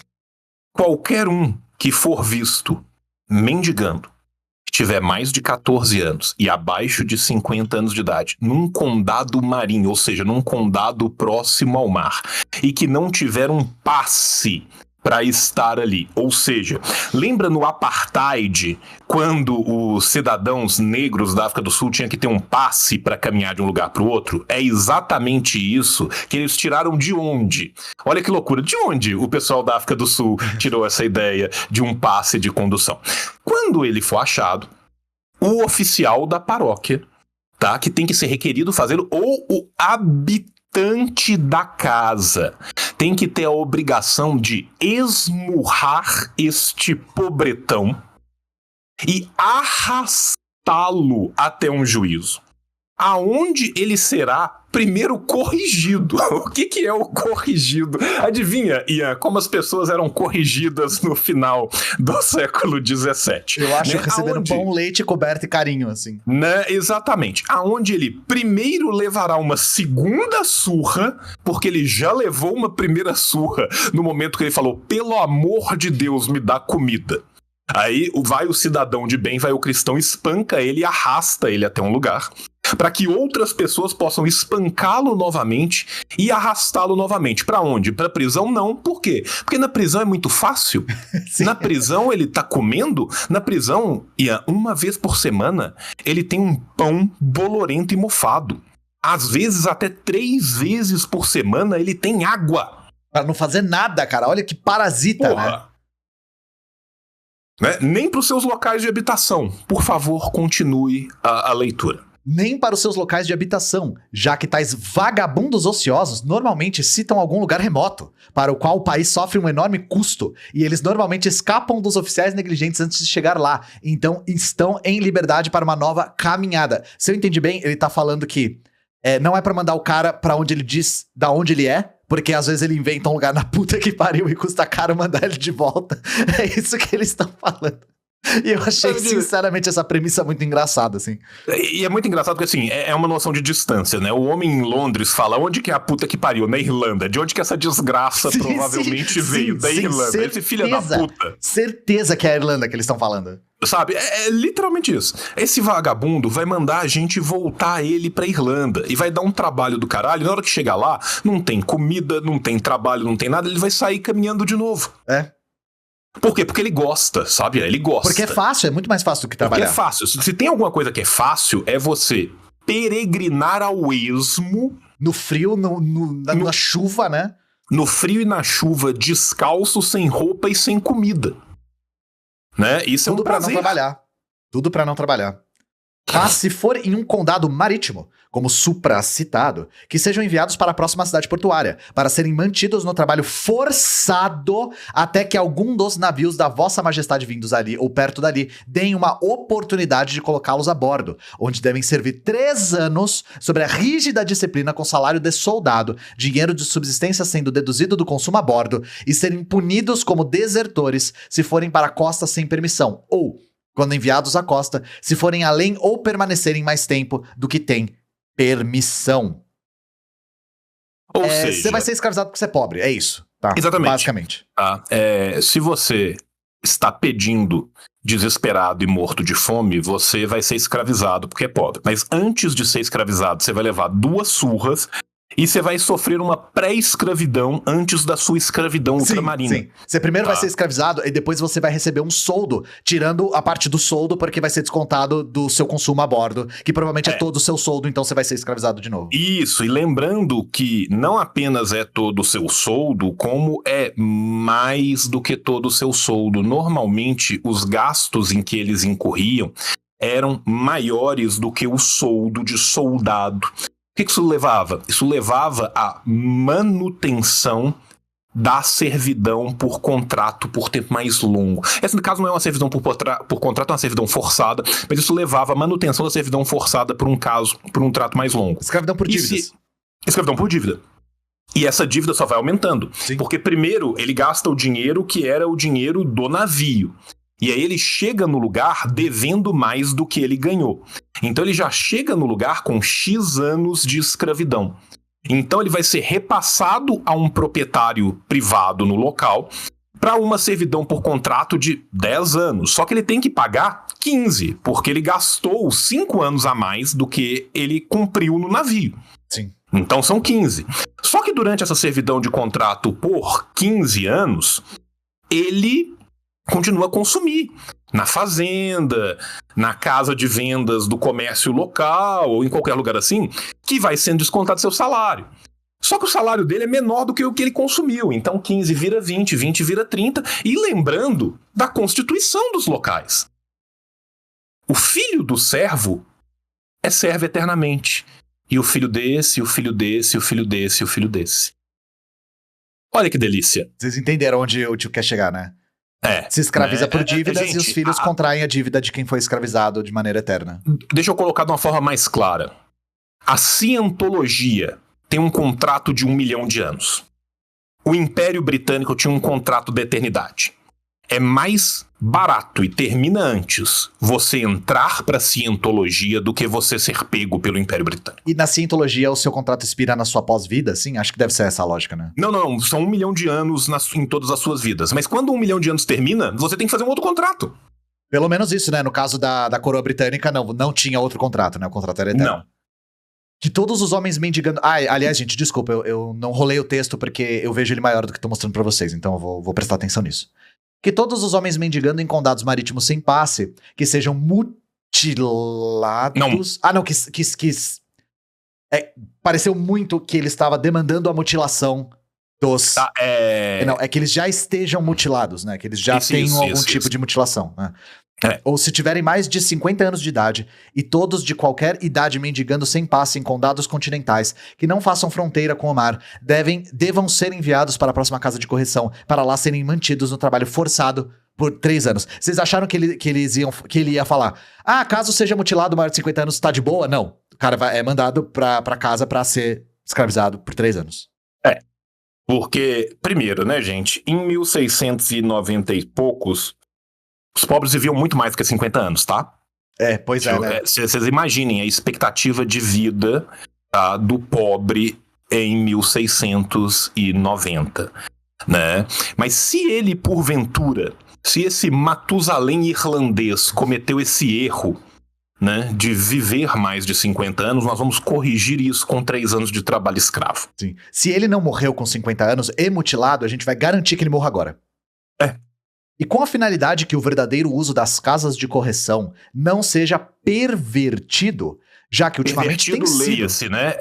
Qualquer um que for visto mendigando, que tiver mais de 14 anos e abaixo de 50 anos de idade, num condado marinho, ou seja, num condado próximo ao mar, e que não tiver um passe para estar ali. Ou seja, lembra no apartheid, quando os cidadãos negros da África do Sul tinham que ter um passe para caminhar de um lugar para o outro? É exatamente isso que eles tiraram de onde? Olha que loucura, de onde o pessoal da África do Sul tirou essa ideia de um passe de condução? Quando ele for achado, o oficial da paróquia, tá, que tem que ser requerido fazê-lo, ou o habitante da casa tem que ter a obrigação de esmurrar este pobretão e arrastá-lo até um juízo, aonde ele será primeiro corrigido. O que é o corrigido? Adivinha, Ian, como as pessoas eram corrigidas no final do século XVII? Eu acho recebendo pão, leite, coberta e carinho, assim. Né? Exatamente. Aonde ele primeiro levará uma segunda surra, porque ele já levou uma primeira surra no momento que ele falou, pelo amor de Deus, me dá comida. Aí vai o cidadão de bem, vai o cristão, espanca ele e arrasta ele até um lugar, para que outras pessoas possam espancá-lo novamente e arrastá-lo novamente. Para onde? Para prisão? Não. Por quê? Porque na prisão é muito fácil. Na prisão ele tá comendo. Na prisão, uma vez por semana, ele tem um pão bolorento e mofado. Às vezes até 3 vezes por semana ele tem água. Para não fazer nada, cara. Olha que parasita, porra, né? Nem para os seus locais de habitação. Por favor, continue a leitura. Nem para os seus locais de habitação, já que tais vagabundos ociosos normalmente citam algum lugar remoto, para o qual o país sofre um enorme custo, e eles normalmente escapam dos oficiais negligentes antes de chegar lá, então estão em liberdade para uma nova caminhada. Se eu entendi bem, ele tá falando que não é para mandar o cara para onde ele diz da onde ele é, porque às vezes ele inventa um lugar na puta que pariu e custa caro mandar ele de volta. É isso que eles estão falando. E eu achei, sinceramente, essa premissa muito engraçada, assim. E é muito engraçado porque, assim, é uma noção de distância, né? O homem em Londres fala, onde que é a puta que pariu? Na Irlanda. De onde que essa desgraça provavelmente veio? Da Irlanda. Certeza, esse filho da puta. Certeza que é a Irlanda que eles estão falando. Sabe? É literalmente isso. Esse vagabundo vai mandar a gente voltar ele pra Irlanda. E vai dar um trabalho do caralho. Na hora que chegar lá, não tem comida, não tem trabalho, não tem nada. Ele vai sair caminhando de novo. Por quê? Porque ele gosta, sabe? Ele gosta. Porque é fácil, é muito mais fácil do que trabalhar. Porque é fácil. Se tem alguma coisa que é fácil, é você peregrinar ao esmo. No frio, na chuva, né? no frio e na chuva, descalço, sem roupa e sem comida. Né? Isso Tudo é um pra não prazer. trabalhar. Tudo pra não trabalhar. Mas se for em um condado marítimo, como supracitado, que sejam enviados para a próxima cidade portuária, para serem mantidos no trabalho forçado até que algum dos navios da vossa majestade vindos ali ou perto dali deem uma oportunidade de colocá-los a bordo, onde devem servir 3 anos sobre a rígida disciplina com salário de soldado, dinheiro de subsistência sendo deduzido do consumo a bordo e serem punidos como desertores se forem para a costa sem permissão, ou quando enviados à costa, se forem além ou permanecerem mais tempo do que tem permissão. Ou seja, Você vai ser escravizado porque você é pobre, é isso. Tá? Exatamente. Basicamente. tá? Se você está pedindo desesperado e morto de fome, você vai ser escravizado porque é pobre. Mas antes de ser escravizado, você vai levar 2 surras e você vai sofrer uma pré-escravidão antes da sua escravidão ultramarina. Sim. Você primeiro vai Tá. ser escravizado e depois você vai receber um soldo, tirando a parte do soldo porque vai ser descontado do seu consumo a bordo, que provavelmente é todo o seu soldo, então você vai ser escravizado de novo. Isso, e lembrando que não apenas é todo o seu soldo, como é mais do que todo o seu soldo. Normalmente, os gastos em que eles incorriam eram maiores do que o soldo de soldado. O que isso levava? Isso levava à manutenção da servidão por contrato por tempo mais longo. Essa, no caso, não é uma servidão por contrato, é uma servidão forçada, mas isso levava à manutenção da servidão forçada por um trato mais longo. Escravidão por dívidas. Escravidão por dívida. E essa dívida só vai aumentando. Sim. Porque primeiro ele gasta o dinheiro que era o dinheiro do navio. E aí ele chega no lugar devendo mais do que ele ganhou. Então ele já chega no lugar com X anos de escravidão. Então ele vai ser repassado a um proprietário privado no local para uma servidão por contrato de 10 anos. Só que ele tem que pagar 15, porque ele gastou 5 anos a mais do que ele cumpriu no navio. Sim. Então são 15. Só que durante essa servidão de contrato por 15 anos, ele continua a consumir na fazenda, na casa de vendas do comércio local ou em qualquer lugar assim, que vai sendo descontado seu salário. Só que o salário dele é menor do que o que ele consumiu. Então 15 vira 20, 20 vira 30. E lembrando da constituição dos locais. O filho do servo é servo eternamente. E o filho desse, o filho desse, o filho desse, o filho desse. Olha que delícia. Vocês entenderam onde o tio quer chegar, né? Se escraviza por dívidas gente, e os filhos contraem a dívida de quem foi escravizado de maneira eterna. Deixa eu colocar de uma forma mais clara. A cientologia tem um contrato de 1 milhão de anos. O Império Britânico tinha um contrato da eternidade. É mais barato e termina antes você entrar para a cientologia do que você ser pego pelo Império Britânico. E na cientologia o seu contrato expira na sua pós-vida, sim? Acho que deve ser essa a lógica, né? Não. São 1 milhão de anos em todas as suas vidas. Mas quando 1 milhão de anos termina, você tem que fazer um outro contrato. Pelo menos isso, né? No caso da coroa britânica, não tinha outro contrato, né? O contrato era eterno. Não. Que todos os homens mendigando... aliás, gente, desculpa, eu não rolei o texto porque eu vejo ele maior do que tô mostrando pra vocês, então eu vou prestar atenção nisso. Que todos os homens mendigando em condados marítimos sem passe, que sejam mutilados... Não. Pareceu muito que ele estava demandando a mutilação dos... Não, é que eles já estejam mutilados, né? Que eles já tenham algum tipo de mutilação, né? Ou se tiverem mais de 50 anos de idade e todos de qualquer idade mendigando sem passe em condados continentais que não façam fronteira com o mar, devam ser enviados para a próxima casa de correção, para lá serem mantidos no trabalho forçado por 3 anos. Vocês acharam que ele ia falar, caso seja mutilado maior de 50 anos, tá de boa? Não. O cara é mandado pra casa pra ser escravizado por 3 anos. Porque, primeiro, né, gente, em 1690 e poucos, os pobres viviam muito mais do que 50 anos, tá? Pois é, né? Vocês imaginem a expectativa de vida, tá, do pobre em 1690, né? Mas se ele, porventura, se esse Matusalém irlandês cometeu esse erro, né, de viver mais de 50 anos, nós vamos corrigir isso com 3 anos de trabalho escravo. Sim. Se ele não morreu com 50 anos e mutilado, a gente vai garantir que ele morra agora. E com a finalidade que o verdadeiro uso das casas de correção não seja pervertido, já que ultimamente tem sido... leia-se, né?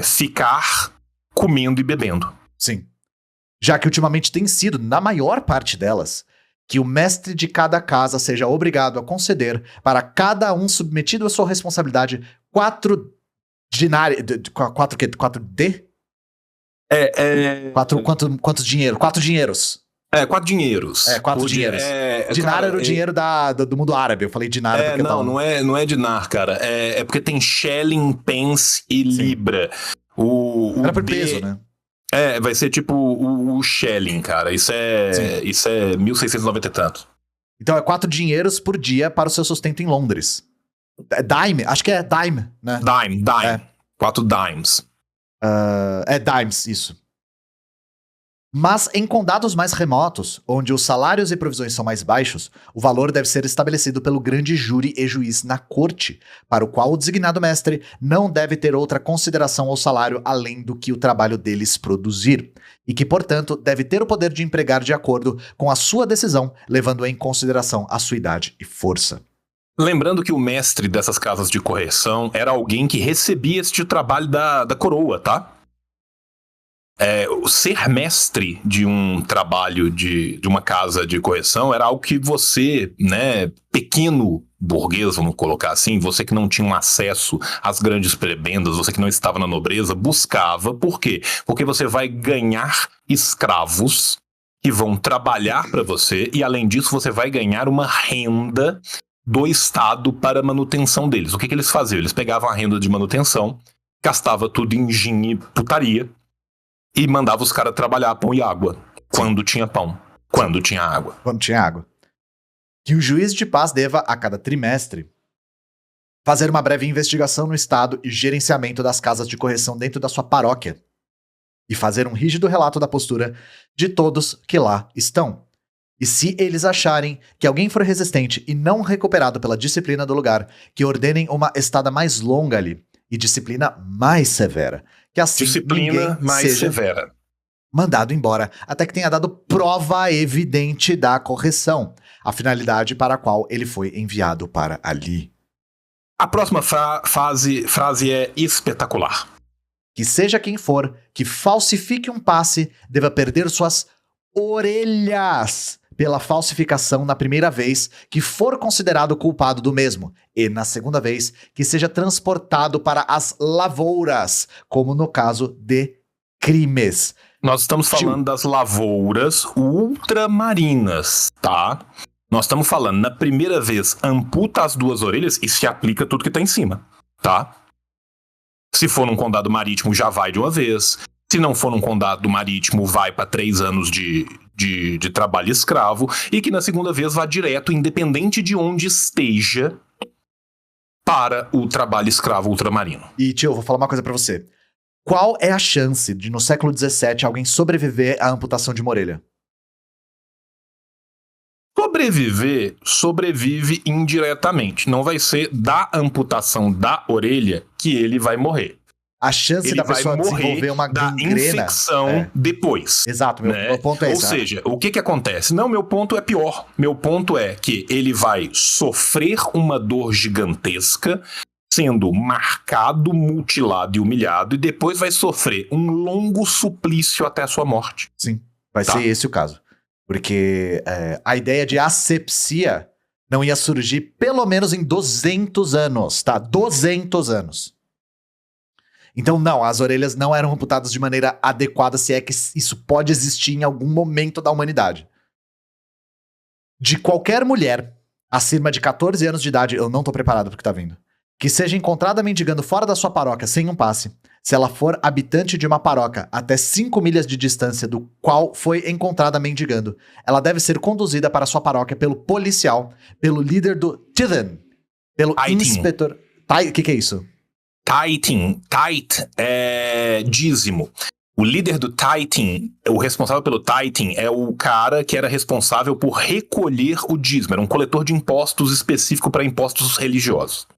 Ficar comendo e bebendo. Sim. já que ultimamente tem sido, na maior parte delas, que o mestre de cada casa seja obrigado a conceder para cada um submetido à sua responsabilidade 4 dinários. 4 D? Quantos dinheiro? 4 dinheiros. 4 dinheiros. 4 dinheiros. Dinar era o dinheiro do mundo árabe. Eu falei dinar porque não é dinar, cara. É porque tem shilling, pence e libra. Era por peso, né? Vai ser tipo o shilling, cara. Isso é 1690 e tanto. Então é 4 dinheiros por dia para o seu sustento em Londres. Dime, acho que é dime, né? Dime. 4 dimes. Dimes, isso. Mas em condados mais remotos, onde os salários e provisões são mais baixos, o valor deve ser estabelecido pelo grande júri e juiz na corte, para o qual o designado mestre não deve ter outra consideração ao salário além do que o trabalho deles produzir, e que, portanto, deve ter o poder de empregar de acordo com a sua decisão, levando em consideração a sua idade e força. Lembrando que o mestre dessas casas de correção era alguém que recebia este trabalho da coroa, tá? Ser mestre de um trabalho de uma casa de correção era algo que você, né, pequeno burguês, vamos colocar assim, você que não tinha um acesso às grandes prebendas, você que não estava na nobreza, buscava. Por quê? Porque você vai ganhar escravos que vão trabalhar para você e, além disso, você vai ganhar uma renda do Estado para a manutenção deles. O que eles faziam? Eles pegavam a renda de manutenção, gastavam tudo em gin e putaria, e mandava os caras trabalhar pão e água. Quando tinha pão. Quando tinha água. Quando tinha água. Que o juiz de paz deva, a cada trimestre, fazer uma breve investigação no estado e gerenciamento das casas de correção dentro da sua paróquia. E fazer um rígido relato da postura de todos que lá estão. E se eles acharem que alguém for resistente e não recuperado pela disciplina do lugar, que ordenem uma estada mais longa ali e disciplina mais severa. Que assim disciplina mais seja severa. Mandado embora até que tenha dado prova evidente da correção, a finalidade para a qual ele foi enviado para ali. A próxima frase é espetacular. Que seja quem for que falsifique um passe deva perder suas orelhas pela falsificação na primeira vez que for considerado culpado do mesmo, e na segunda vez que seja transportado para as lavouras, como no caso de crimes. Nós estamos falando das lavouras ultramarinas, tá? Nós estamos falando, na primeira vez, amputa as 2 orelhas e se aplica tudo que tá em cima, tá? Se for num condado marítimo, já vai de uma vez. Se não for num condado marítimo, vai para 3 anos de trabalho escravo, e que na segunda vez vá direto, independente de onde esteja, para o trabalho escravo ultramarino. E, tio, eu vou falar uma coisa pra você. Qual é a chance de, no século XVII, alguém sobreviver à amputação de uma orelha? Sobrevive indiretamente. Não vai ser da amputação da orelha que ele vai morrer. A chance da pessoa desenvolver uma gangrena... infecção depois. Exato, meu ponto é esse. Ou seja, o que acontece? Não, meu ponto é pior. Meu ponto é que ele vai sofrer uma dor gigantesca, sendo marcado, mutilado e humilhado, e depois vai sofrer um longo suplício até a sua morte. Sim, vai ser esse o caso. Porque a ideia de asepsia não ia surgir pelo menos em 200 anos, tá? 200 anos. Então, não, as orelhas não eram amputadas de maneira adequada, se é que isso pode existir em algum momento da humanidade. De qualquer mulher acima de 14 anos de idade, eu não tô preparado pro que tá vindo, que seja encontrada mendigando fora da sua paróquia sem um passe, se ela for habitante de uma paróquia até 5 milhas de distância do qual foi encontrada mendigando, ela deve ser conduzida para sua paróquia pelo policial, pelo líder do Tithen, pelo inspetor... O que é isso? Tithe é dízimo. O líder do tithing, o responsável pelo tithing, é o cara que era responsável por recolher o dízimo. Era um coletor de impostos específico para impostos religiosos.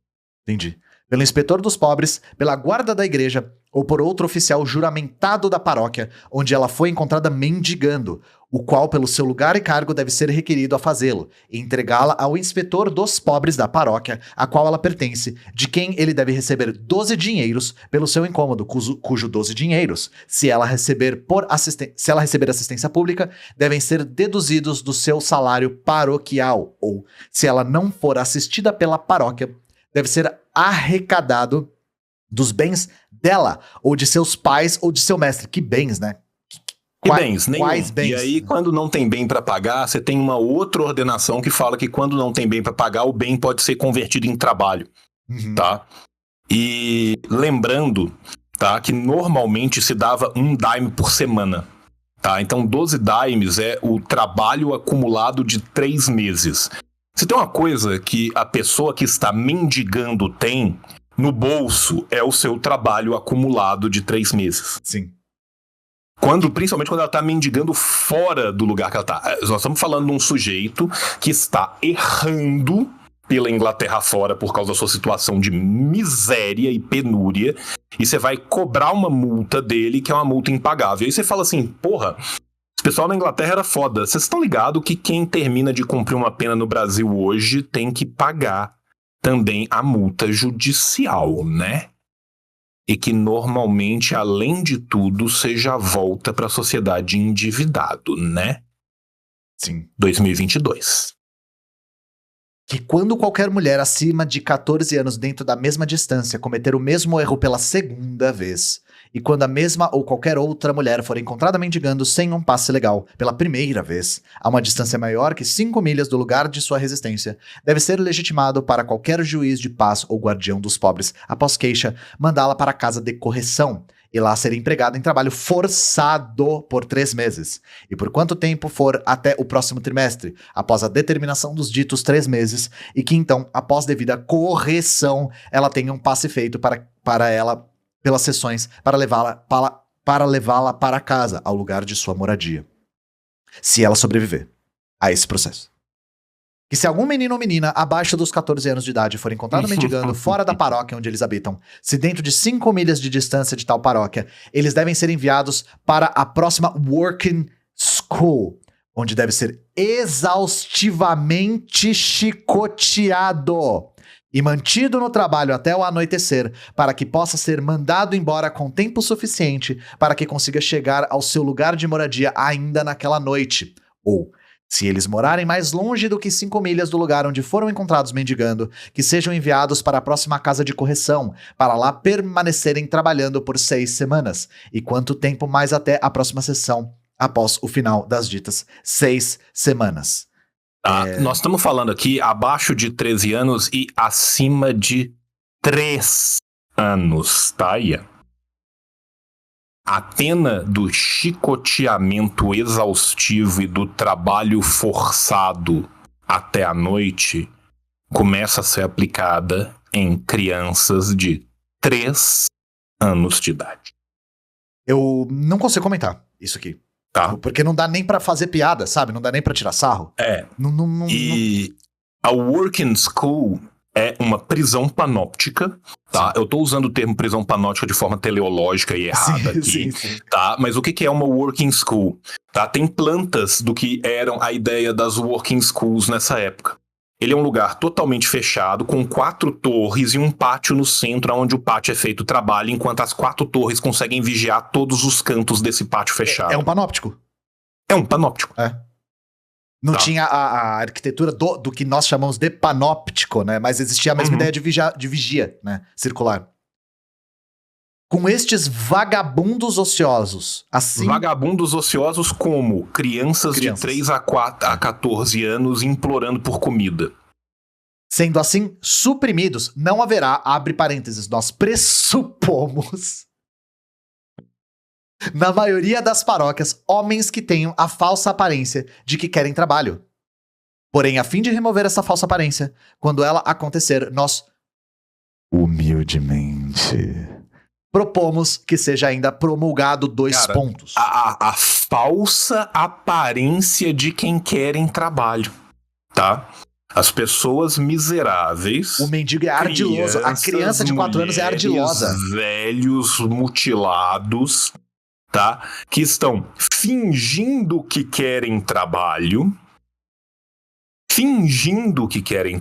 Entendi. pelo inspetor dos pobres, pela guarda da igreja ou por outro oficial juramentado da paróquia, onde ela foi encontrada mendigando, o qual pelo seu lugar e cargo deve ser requerido a fazê-lo, e entregá-la ao inspetor dos pobres da paróquia, a qual ela pertence, de quem ele deve receber 12 dinheiros pelo seu incômodo, cujo 12 dinheiros, se ela receber assistência pública, devem ser deduzidos do seu salário paroquial, ou, se ela não for assistida pela paróquia, deve ser arrecadado dos bens dela, ou de seus pais, ou de seu mestre. Que bens, né? Que bens? Nenhum. Quais bens? E aí, quando não tem bem para pagar, você tem uma outra ordenação que fala que quando não tem bem para pagar, o bem pode ser convertido em trabalho, tá? E lembrando, tá, que normalmente se dava um daime por semana, tá? Então, 12 daimes é o trabalho acumulado de 3 meses. Se tem uma coisa que a pessoa que está mendigando tem no bolso, é o seu trabalho acumulado de 3 meses. Sim. Principalmente quando ela está mendigando fora do lugar que ela está. Nós estamos falando de um sujeito que está errando pela Inglaterra fora por causa da sua situação de miséria e penúria, e você vai cobrar uma multa dele, que é uma multa impagável. E aí você fala assim, porra, esse pessoal na Inglaterra era foda. Vocês estão ligados que quem termina de cumprir uma pena no Brasil hoje tem que pagar também a multa judicial, né? E que normalmente, além de tudo, você já volta para a sociedade endividado, né? Sim. 2022. Que quando qualquer mulher acima de 14 anos dentro da mesma distância cometer o mesmo erro pela segunda vez, e quando a mesma ou qualquer outra mulher for encontrada mendigando sem um passe legal pela primeira vez, a uma distância maior que 5 milhas do lugar de sua residência, deve ser legitimado para qualquer juiz de paz ou guardião dos pobres, após queixa, mandá-la para a casa de correção, e lá ser empregada em trabalho forçado por 3 meses, e por quanto tempo for até o próximo trimestre, após a determinação dos ditos 3 meses, e que então, após devida correção, ela tenha um passe feito para ela pelas sessões para levá-la para casa, ao lugar de sua moradia, se ela sobreviver a esse processo. Que se algum menino ou menina abaixo dos 14 anos de idade for encontrado mendigando fora da paróquia onde eles habitam, se dentro de 5 milhas de distância de tal paróquia, eles devem ser enviados para a próxima working school, onde deve ser exaustivamente chicoteado e mantido no trabalho até o anoitecer, para que possa ser mandado embora com tempo suficiente para que consiga chegar ao seu lugar de moradia ainda naquela noite. Ou, se eles morarem mais longe do que 5 milhas do lugar onde foram encontrados mendigando, que sejam enviados para a próxima casa de correção, para lá permanecerem trabalhando por 6 semanas, e quanto tempo mais até a próxima sessão, após o final das ditas 6 semanas. Nós estamos falando aqui abaixo de 13 anos e acima de 3 anos, tá, Ian? A pena do chicoteamento exaustivo e do trabalho forçado até a noite começa a ser aplicada em crianças de 3 anos de idade. Eu não consigo comentar isso aqui. Tá. Porque não dá nem pra fazer piada, sabe? Não dá nem pra tirar sarro. E a working school é uma prisão panóptica, tá? Eu tô usando o termo prisão panóptica de forma teleológica e errada aqui, tá? Mas o que é uma working school? Tá? Tem plantas do que eram a ideia das working schools nessa época. Ele é um lugar totalmente fechado, com 4 torres e um pátio no centro, onde o pátio é feito trabalho, enquanto as 4 torres conseguem vigiar todos os cantos desse pátio fechado. É um panóptico. É um panóptico. É. Não tinha a arquitetura do que nós chamamos de panóptico, né? Mas existia a mesma ideia de vigia, né? Circular. Com estes vagabundos ociosos, assim... Vagabundos ociosos como crianças de 3 a 14 anos implorando por comida. Sendo assim suprimidos, não haverá, abre parênteses, nós pressupomos, na maioria das paróquias, homens que tenham a falsa aparência de que querem trabalho. Porém, a fim de remover essa falsa aparência, quando ela acontecer, nós, humildemente, propomos que seja ainda promulgado 2 pontos. A falsa aparência de quem quer em trabalho, tá? As pessoas miseráveis. O mendigo é ardiloso. A criança de 4 anos é ardilosa. Velhos mutilados, tá? Que estão fingindo que querem trabalho. Fingindo que querem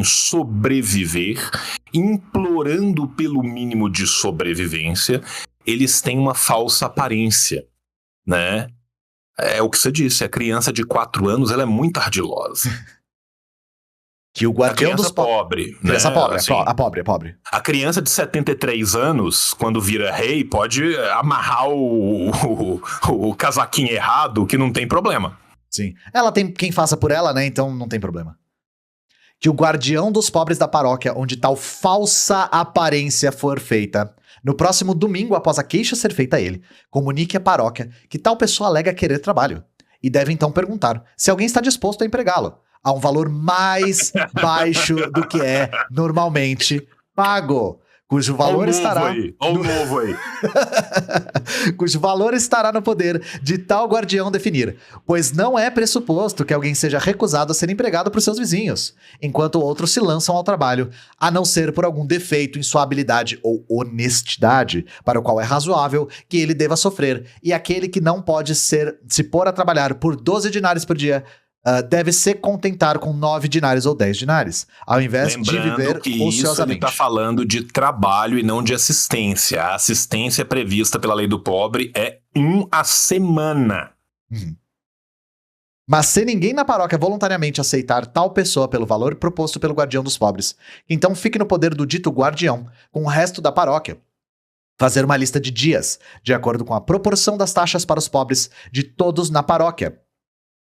sobreviver, implorando pelo mínimo de sobrevivência. Eles têm uma falsa aparência, né? É o que você disse, a criança de 4 anos, ela é muito ardilosa. Que o guardião dos pobres. Criança né? pobre, Assim, a pobre. A criança de 73 anos, quando vira rei, pode amarrar o casaquinho errado, que não tem problema. Sim. Ela tem quem faça por ela, né? Então não tem problema. Que o guardião dos pobres da paróquia, onde tal falsa aparência for feita, no próximo domingo, após a queixa ser feita a ele, comunique à paróquia que tal pessoa alega querer trabalho. E deve então perguntar se alguém está disposto a empregá-lo, a um valor mais baixo do que é normalmente pago, cujo valor estará cujo valor estará no poder de tal guardião definir, pois não é pressuposto que alguém seja recusado a ser empregado por seus vizinhos, enquanto outros se lançam ao trabalho, a não ser por algum defeito em sua habilidade ou honestidade, para o qual é razoável que ele deva sofrer, e aquele que não pode se pôr a trabalhar por 12 dinários por dia deve se contentar com 9 dinários ou 10 dinários, ao invés de viver que ociosamente. Isso ele está falando de trabalho e não de assistência. A assistência prevista pela lei do pobre é 1 a semana. Mas se ninguém na paróquia voluntariamente aceitar tal pessoa pelo valor proposto pelo guardião dos pobres, então fique no poder do dito guardião, com o resto da paróquia, fazer uma lista de dias, de acordo com a proporção das taxas para os pobres de todos na paróquia.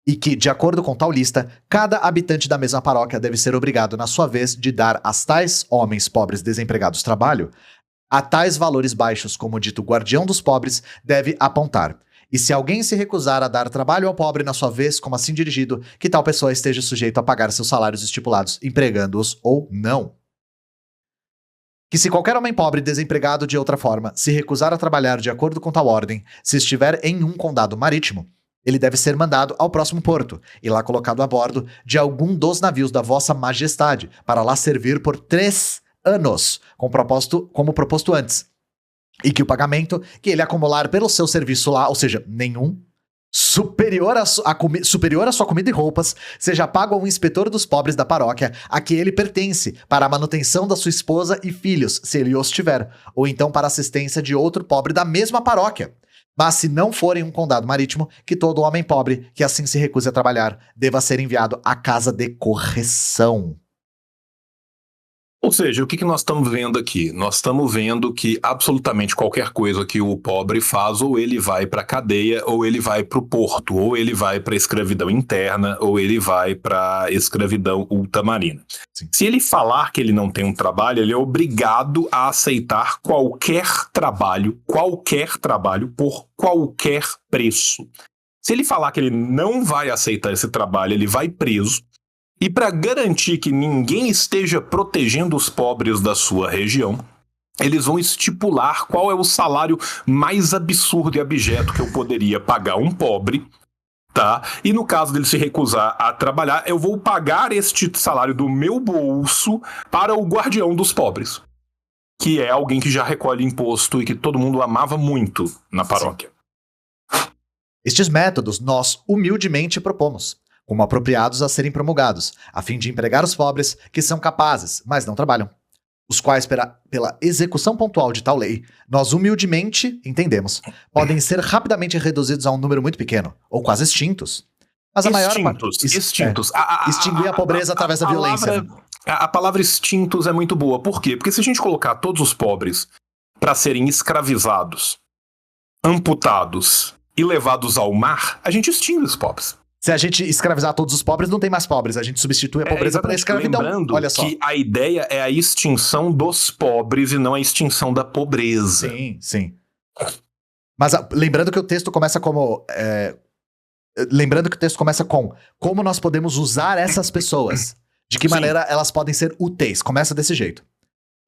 E que, de acordo com tal lista, cada habitante da mesma paróquia deve ser obrigado, na sua vez, de dar a tais homens pobres desempregados trabalho, a tais valores baixos, como o dito guardião dos pobres deve apontar. E se alguém se recusar a dar trabalho ao pobre na sua vez, como assim dirigido, que tal pessoa esteja sujeito a pagar seus salários estipulados, empregando-os ou não. Que se qualquer homem pobre desempregado de outra forma se recusar a trabalhar de acordo com tal ordem, se estiver em um condado marítimo, ele deve ser mandado ao próximo porto, e lá colocado a bordo de algum dos navios da vossa majestade, para lá servir por 3 anos, como proposto antes. E que o pagamento que ele acumular pelo seu serviço lá, ou seja, nenhum, superior a sua comida e roupas, seja pago ao inspetor dos pobres da paróquia a que ele pertence, para a manutenção da sua esposa e filhos, se ele os tiver, ou então para a assistência de outro pobre da mesma paróquia. Mas se não for em um condado marítimo, que todo homem pobre que assim se recuse a trabalhar deva ser enviado à casa de correção. Ou seja, o que nós estamos vendo aqui? Nós estamos vendo que absolutamente qualquer coisa que o pobre faz, ou ele vai para a cadeia, ou ele vai para o porto, ou ele vai para a escravidão interna, ou ele vai para a escravidão ultramarina. Sim. Se ele falar que ele não tem um trabalho, ele é obrigado a aceitar qualquer trabalho por qualquer preço. Se ele falar que ele não vai aceitar esse trabalho, ele vai preso. E para garantir que ninguém esteja protegendo os pobres da sua região, eles vão estipular qual é o salário mais absurdo e abjeto que eu poderia pagar um pobre, tá? E no caso dele se recusar a trabalhar, eu vou pagar este salário do meu bolso para o guardião dos pobres, que é alguém que já recolhe imposto e que todo mundo amava muito na paróquia. Sim. Estes métodos nós humildemente propomos, como apropriados a serem promulgados, a fim de empregar os pobres que são capazes, mas não trabalham, os quais, pela execução pontual de tal lei, nós humildemente entendemos, podem ser rapidamente reduzidos a um número muito pequeno, ou quase extintos. Mas a maior parte... Extintos. Extinguir a pobreza através da violência. A palavra extintos é muito boa. Por quê? Porque se a gente colocar todos os pobres para serem escravizados, amputados e levados ao mar, a gente extingue os pobres. Se a gente escravizar todos os pobres, não tem mais pobres. A gente substitui a pobreza pela escravidão. Lembrando Olha só. Que a ideia é a extinção dos pobres e não a extinção da pobreza. Sim, sim. Mas lembrando que o texto começa como... como nós podemos usar essas pessoas. De que maneira elas podem ser úteis. Começa desse jeito.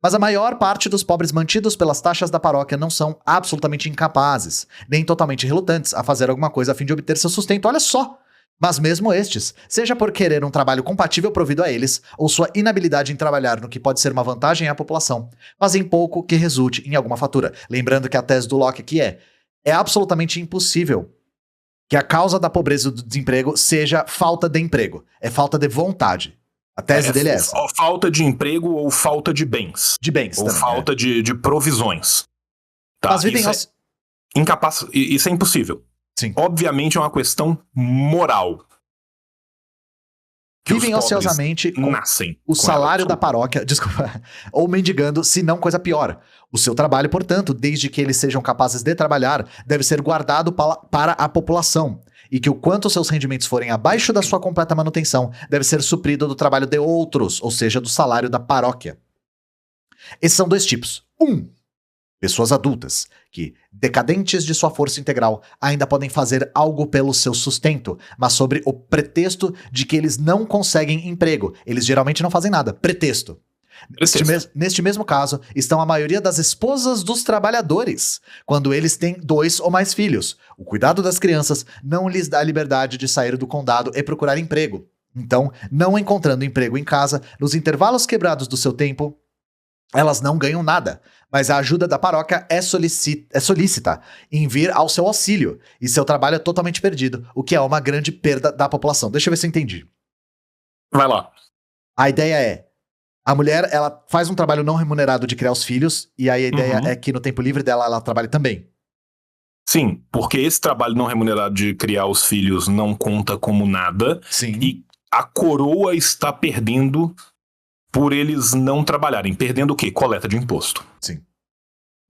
Mas a maior parte dos pobres mantidos pelas taxas da paróquia não são absolutamente incapazes, nem totalmente relutantes a fazer alguma coisa a fim de obter seu sustento. Olha só! Mas mesmo estes, seja por querer um trabalho compatível provido a eles, ou sua inabilidade em trabalhar no que pode ser uma vantagem à população, fazem pouco que resulte em alguma fatura. Lembrando que a tese do Locke aqui é absolutamente impossível que a causa da pobreza e do desemprego seja falta de emprego. É falta de vontade. A tese dele é essa. Falta de emprego ou falta de bens. De bens ou também, falta de provisões. Tá? Mas vivem Isso é impossível. Sim. Obviamente é uma questão moral. Vivem ociosamente com nascem o com salário ela. da paróquia, desculpa, ou mendigando, se não coisa pior. O seu trabalho, portanto, desde que eles sejam capazes de trabalhar, deve ser guardado para a população, e que o quanto seus rendimentos forem abaixo da sua completa manutenção, deve ser suprido do trabalho de outros, ou seja, do salário da paróquia. Esses são dois tipos. Pessoas adultas, que, decadentes de sua força integral, ainda podem fazer algo pelo seu sustento, mas sobre o pretexto de que eles não conseguem emprego. Eles geralmente não fazem nada. Pretexto. Neste mesmo caso, estão a maioria das esposas dos trabalhadores, quando eles têm 2 ou mais filhos. O cuidado das crianças não lhes dá liberdade de sair do condado e procurar emprego. Então, não encontrando emprego em casa, nos intervalos quebrados do seu tempo, elas não ganham nada, mas a ajuda da paróquia é solícita em vir ao seu auxílio, e seu trabalho é totalmente perdido, o que é uma grande perda da população. Deixa eu ver se eu entendi. Vai lá. A ideia é, a mulher, ela faz um trabalho não remunerado de criar os filhos, e aí a ideia é que no tempo livre dela, ela trabalha também. Sim, porque esse trabalho não remunerado de criar os filhos não conta como nada, Sim. E a coroa está perdendo por eles não trabalharem. Perdendo o quê? Coleta de imposto. Sim.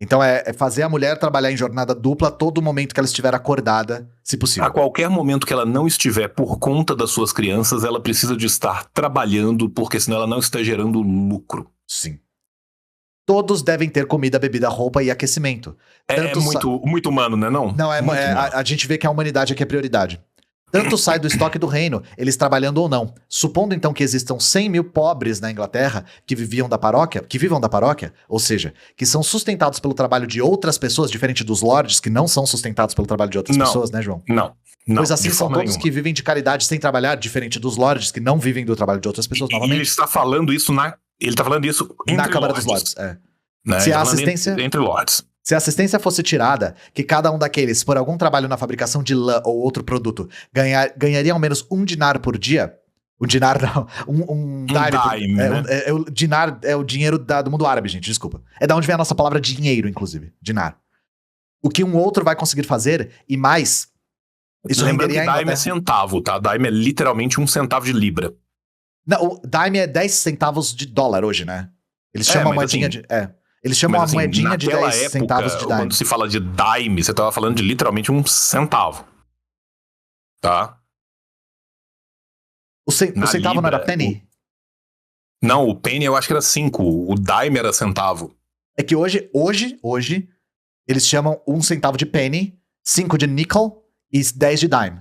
Então é fazer a mulher trabalhar em jornada dupla todo momento que ela estiver acordada, se possível. A qualquer momento que ela não estiver por conta das suas crianças, ela precisa de estar trabalhando, porque senão ela não está gerando lucro. Sim. Todos devem ter comida, bebida, roupa e aquecimento. É muito humano, né? Não, a gente vê que a humanidade aqui é prioridade. Tanto sai do estoque do reino, eles trabalhando ou não. Supondo então que existam 100 mil pobres na Inglaterra que vivam da paróquia, ou seja, que são sustentados pelo trabalho de outras pessoas, diferente dos lords, que não são sustentados pelo trabalho de outras pessoas, né, João? Não. Pois assim de são forma todos nenhuma. que vivem de caridade sem trabalhar, diferente dos lords, que não vivem do trabalho de outras pessoas, E novamente. ele está falando isso entre Na Câmara lords, dos Lords, é. né? Se a Falando assistência- entre lords. Se a assistência fosse tirada, que cada um daqueles, por algum trabalho na fabricação de lã ou outro produto, ganharia ao menos 1 dinar por dia. Um dinar não, um dime. Né? O dinar é o dinheiro do mundo árabe, gente, desculpa. É da onde vem a nossa palavra dinheiro, inclusive, dinar. O que um outro vai conseguir fazer, e mais, isso Lembrando renderia que a dime é Inglaterra... centavo, tá? Dime é literalmente 1 centavo de libra. Não, o dime é 10 centavos de dólar hoje, né? Eles chamam a mas moedinha assim, Eles chamam a moedinha de 10 naquela centavos de época, dime. quando se fala de dime, você estava falando de literalmente 1 centavo. Tá? O centavo não era libra, penny? Não, o penny eu acho que era 5. O dime era centavo. É que hoje, eles chamam 1 centavo de penny, 5 de nickel e 10 de dime.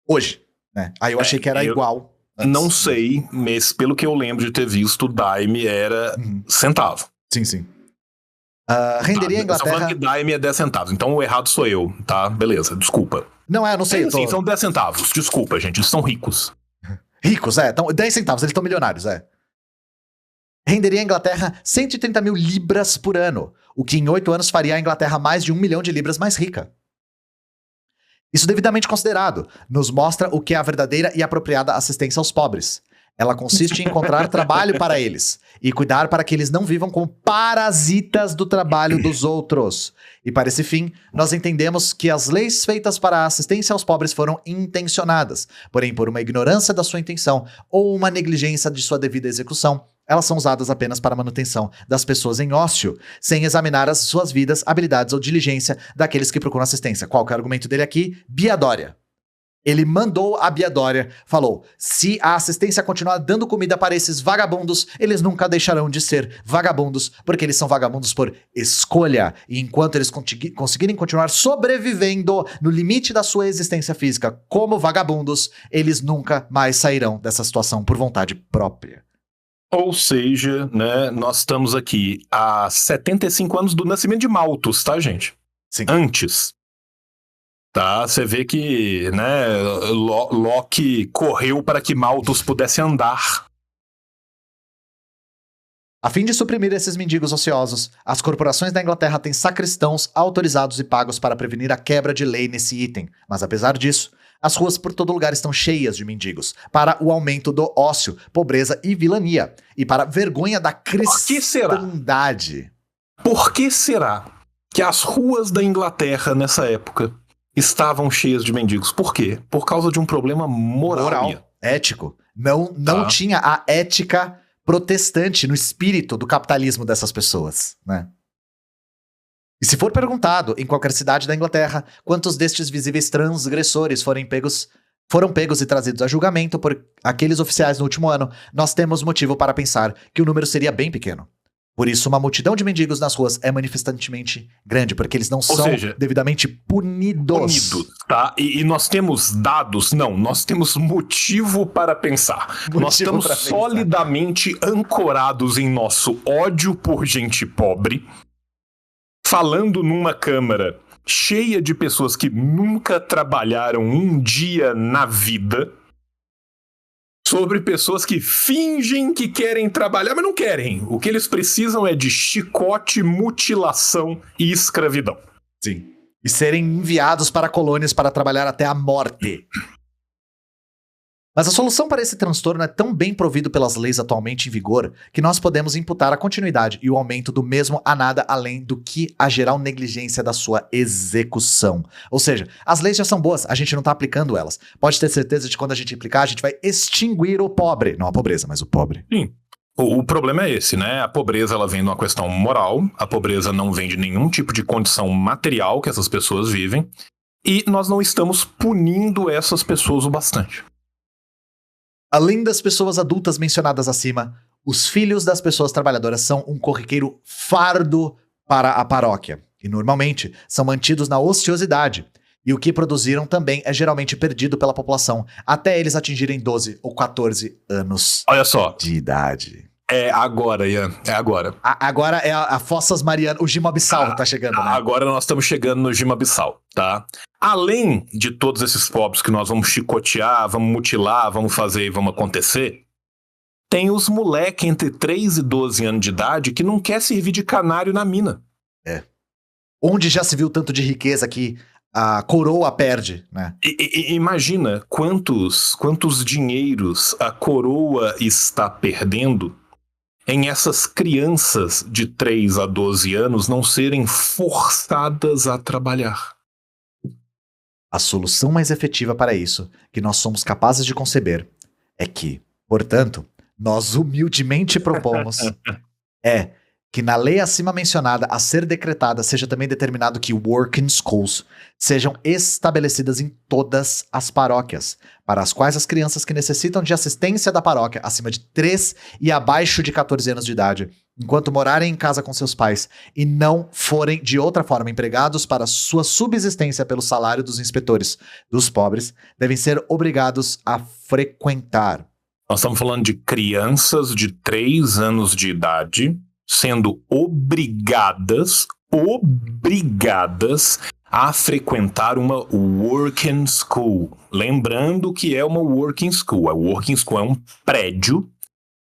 Hoje, né? Aí eu achei que era igual. Antes. Não sei, mas pelo que eu lembro de ter visto, dime era centavo. Sim. Renderia a Eu tô Inglaterra... falando que dime é 10 centavos, então o errado sou eu, tá? Beleza, desculpa. Não sei. Sim, são 10 centavos, desculpa, gente, eles são ricos. Ricos, então 10 centavos, eles estão milionários, Renderia a Inglaterra 130 mil libras por ano, o que em 8 anos faria a Inglaterra mais de 1 milhão de libras mais rica. Isso devidamente considerado, nos mostra o que é a verdadeira e apropriada assistência aos pobres. Ela consiste em encontrar trabalho para eles e cuidar para que eles não vivam como parasitas do trabalho dos outros. E para esse fim, nós entendemos que as leis feitas para a assistência aos pobres foram intencionadas, porém por uma ignorância da sua intenção ou uma negligência de sua devida execução, elas são usadas apenas para a manutenção das pessoas em ócio, sem examinar as suas vidas, habilidades ou diligência daqueles que procuram assistência. Qual que é o argumento dele aqui? Biadória. Ele mandou a Biadória, falou, se a assistência continuar dando comida para esses vagabundos, eles nunca deixarão de ser vagabundos, porque eles são vagabundos por escolha, e enquanto eles conseguirem continuar sobrevivendo no limite da sua existência física como vagabundos, eles nunca mais sairão dessa situação por vontade própria. Ou seja, né, nós estamos aqui há 75 anos do nascimento de Malthus, tá, gente? Sim. Antes. Tá, você vê que, né, Loki correu para que Malthus pudesse andar. A fim de suprimir esses mendigos ociosos, as corporações da Inglaterra têm sacristãos autorizados e pagos para prevenir a quebra de lei nesse item. Mas apesar disso, as ruas por todo lugar estão cheias de mendigos, para o aumento do ócio, pobreza e vilania, e para a vergonha da cristandade. Por que será que as ruas da Inglaterra nessa época estavam cheias de mendigos? Por quê? Por causa de um problema moral. Ético. Não tinha a ética protestante no espírito do capitalismo dessas pessoas, né? E se for perguntado em qualquer cidade da Inglaterra quantos destes visíveis transgressores foram pegos e trazidos a julgamento por aqueles oficiais no último ano, nós temos motivo para pensar que o número seria bem pequeno. Por isso, uma multidão de mendigos nas ruas é manifestantemente grande, porque eles não são devidamente punidos. Tá? E nós temos dados? Não, nós temos motivo para pensar. Nós estamos solidamente ancorados em nosso ódio por gente pobre, falando numa câmara cheia de pessoas que nunca trabalharam um dia na vida, sobre pessoas que fingem que querem trabalhar, mas não querem. O que eles precisam é de chicote, mutilação e escravidão. Sim. E serem enviados para colônias para trabalhar até a morte. Mas a solução para esse transtorno é tão bem provido pelas leis atualmente em vigor que nós podemos imputar a continuidade e o aumento do mesmo a nada além do que a geral negligência da sua execução. Ou seja, as leis já são boas, a gente não está aplicando elas. Pode ter certeza de que quando a gente aplicar, a gente vai extinguir o pobre. Não a pobreza, mas o pobre. Sim. O problema é esse, né? A pobreza, ela vem de uma questão moral, a pobreza não vem de nenhum tipo de condição material que essas pessoas vivem, e nós não estamos punindo essas pessoas o bastante. Além das pessoas adultas mencionadas acima, os filhos das pessoas trabalhadoras são um corriqueiro fardo para a paróquia, e normalmente são mantidos na ociosidade, e o que produziram também é geralmente perdido pela população, até eles atingirem 12 ou 14 anos Olha só. De idade. É agora, Ian. É agora. Agora é a Fossas Marianas, o Gima-Bissau tá chegando, né? Agora nós estamos chegando no Gima-Bissau, tá? Além de todos esses pobres que nós vamos chicotear, vamos mutilar, vamos fazer e vamos acontecer, tem os moleque entre 3 e 12 anos de idade que não quer servir de canário na mina. É. Onde já se viu tanto de riqueza que a coroa perde, né? Imagina quantos dinheiros a coroa está perdendo em essas crianças de 3 a 12 anos não serem forçadas a trabalhar. A solução mais efetiva para isso, que nós somos capazes de conceber, é que, portanto, nós humildemente propomos é que na lei acima mencionada a ser decretada seja também determinado que working schools sejam estabelecidas em todas as paróquias, para as quais as crianças que necessitam de assistência da paróquia acima de 3 e abaixo de 14 anos de idade, enquanto morarem em casa com seus pais e não forem de outra forma empregados para sua subsistência pelo salário dos inspetores dos pobres, devem ser obrigados a frequentar. Nós estamos falando de crianças de 3 anos de idade sendo obrigadas a frequentar uma working school. Lembrando que é uma working school. A working school é um prédio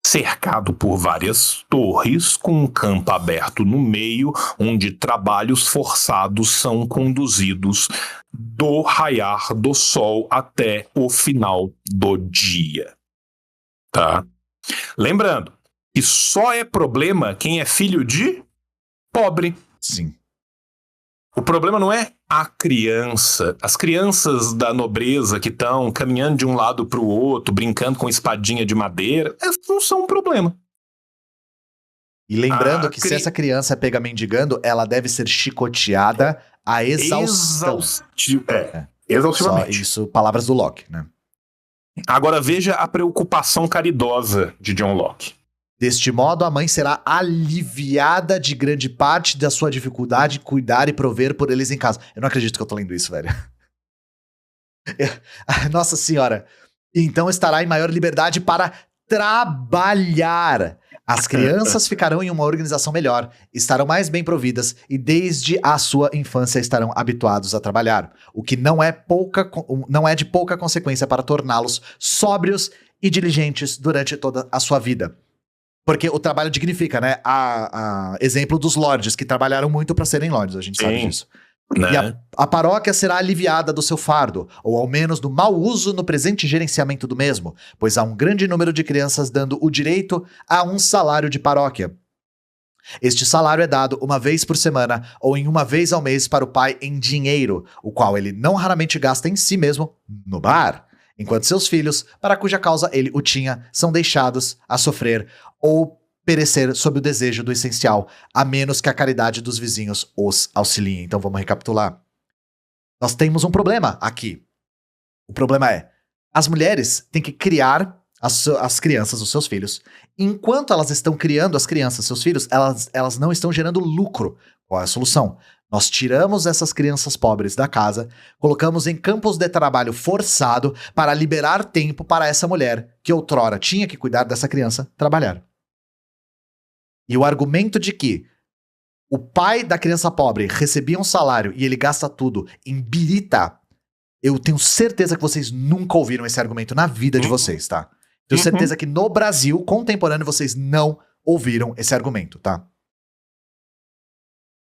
cercado por várias torres, com um campo aberto no meio, onde trabalhos forçados são conduzidos do raiar do sol até o final do dia. Tá? Lembrando que só é problema quem é filho de pobre. Sim. O problema não é a criança. As crianças da nobreza que estão caminhando de um lado para o outro, brincando com espadinha de madeira, essas não são um problema. E lembrando que se essa criança é pega mendigando, ela deve ser chicoteada a exaustão. Exaustivamente. Só isso, palavras do Locke, né? Agora veja a preocupação caridosa de John Locke. Deste modo, a mãe será aliviada de grande parte da sua dificuldade de cuidar e prover por eles em casa. Eu não acredito que eu tô lendo isso, velho. Nossa senhora. Então estará em maior liberdade para trabalhar, As crianças ficarão em uma organização melhor, estarão mais bem providas e desde a sua infância estarão habituados a trabalhar, o que não é de pouca consequência para torná-los sóbrios e diligentes durante toda a sua vida. Porque o trabalho dignifica, né? Exemplo dos lords, que trabalharam muito para serem lords, a gente sabe disso. Né? E a paróquia será aliviada do seu fardo, ou ao menos do mau uso no presente gerenciamento do mesmo, pois há um grande número de crianças dando o direito a um salário de paróquia. Este salário é dado uma vez por semana ou em uma vez ao mês para o pai em dinheiro, o qual ele não raramente gasta em si mesmo no bar, enquanto seus filhos, para cuja causa ele o tinha, são deixados a sofrer ou perecer sob o desejo do essencial, a menos que a caridade dos vizinhos os auxilie. Então vamos recapitular. Nós temos um problema aqui. O problema é, as mulheres têm que criar as crianças, os seus filhos. Enquanto elas estão criando as crianças, seus filhos, elas não estão gerando lucro. Qual é a solução? Nós tiramos essas crianças pobres da casa, colocamos em campos de trabalho forçado para liberar tempo para essa mulher, que outrora tinha que cuidar dessa criança, trabalhar. E o argumento de que o pai da criança pobre recebia um salário e ele gasta tudo em birita, eu tenho certeza que vocês nunca ouviram esse argumento na vida de vocês, tá? Tenho certeza que no Brasil contemporâneo vocês não ouviram esse argumento, tá?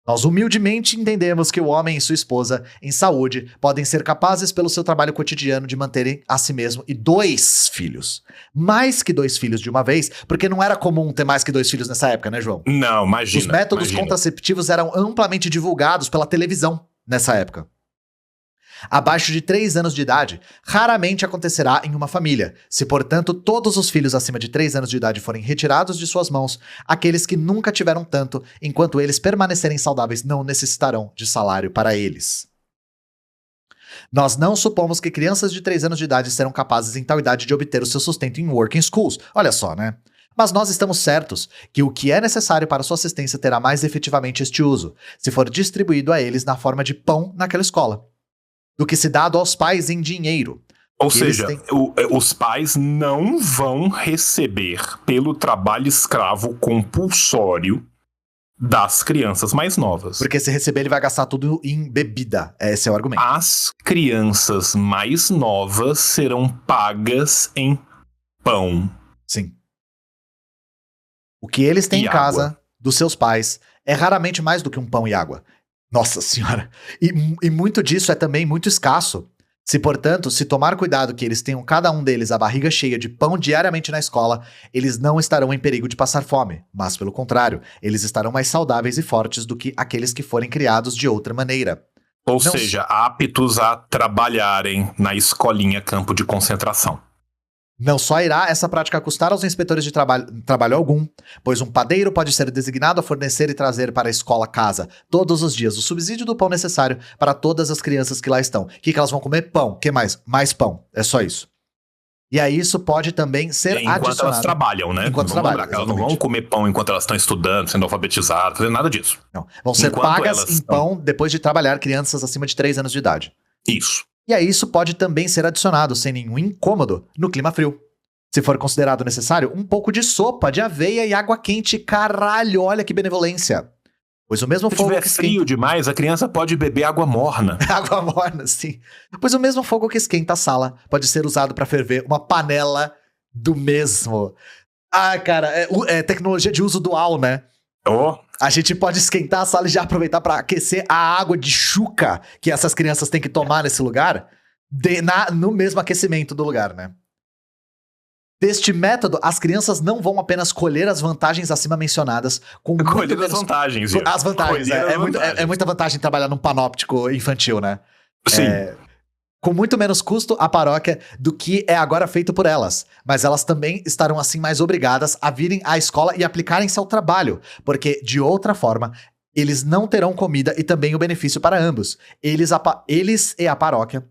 Nós humildemente entendemos que o homem e sua esposa, em saúde, podem ser capazes pelo seu trabalho cotidiano de manterem a si mesmo e 2 filhos. Mais que 2 filhos de uma vez, porque não era comum ter mais que 2 filhos nessa época, né, João? Não, imagina. Os métodos contraceptivos eram amplamente divulgados pela televisão nessa época. Abaixo de 3 anos de idade, raramente acontecerá em uma família. Se, portanto, todos os filhos acima de 3 anos de idade forem retirados de suas mãos, aqueles que nunca tiveram tanto, enquanto eles permanecerem saudáveis, não necessitarão de salário para eles. Nós não supomos que crianças de 3 anos de idade serão capazes em tal idade de obter o seu sustento em working schools. Olha só, né? Mas nós estamos certos que o que é necessário para sua assistência terá mais efetivamente este uso, se for distribuído a eles na forma de pão naquela escola, do que se dado aos pais em dinheiro. Ou seja, os pais não vão receber pelo trabalho escravo compulsório das crianças mais novas. Porque se receber, ele vai gastar tudo em bebida. Esse é o argumento. As crianças mais novas serão pagas em pão. Sim. O que eles têm E em casa água. dos seus pais é raramente mais do que um pão e água. Nossa senhora. E muito disso é também muito escasso. Se, portanto, se tomar cuidado que eles tenham cada um deles a barriga cheia de pão diariamente na escola, eles não estarão em perigo de passar fome, mas, pelo contrário, eles estarão mais saudáveis e fortes do que aqueles que forem criados de outra maneira. Ou seja, aptos a trabalharem na escolinha campo de concentração. Não só irá essa prática custar aos inspetores de trabalho algum, pois um padeiro pode ser designado a fornecer e trazer para a escola casa todos os dias o subsídio do pão necessário para todas as crianças que lá estão. O que elas vão comer? Pão. O que mais? Mais pão. É só isso. E aí isso pode também ser adicionado. Enquanto elas trabalham, né? Enquanto trabalham, elas não vão comer pão enquanto elas estão estudando, sendo alfabetizadas, fazendo nada disso. Não. Vão ser Enquanto pagas elas em pão depois de trabalhar crianças acima de 3 anos de idade. Isso. E aí isso pode também ser adicionado, sem nenhum incômodo, no clima frio. Se for considerado necessário, um pouco de sopa de aveia e água quente. Caralho, olha que benevolência. Pois o mesmo Se fogo tiver que frio demais, a criança pode beber água morna. Água morna, sim. Pois o mesmo fogo que esquenta a sala pode ser usado para ferver uma panela do mesmo. Ah, cara, é tecnologia de uso dual, né? Oh. A gente pode esquentar a sala e já aproveitar para aquecer a água de chuca que essas crianças têm que tomar nesse lugar no mesmo aquecimento do lugar, né? Deste método, as crianças não vão apenas colher as vantagens acima mencionadas, com colher as vantagens, viu? As vantagens, é muita vantagem trabalhar num panóptico infantil, né? Sim. Com muito menos custo à paróquia do que é agora feito por elas. Mas elas também estarão assim mais obrigadas a virem à escola e aplicarem-se ao trabalho, porque, de outra forma, eles não terão comida e também o benefício para ambos. Eles e a paróquia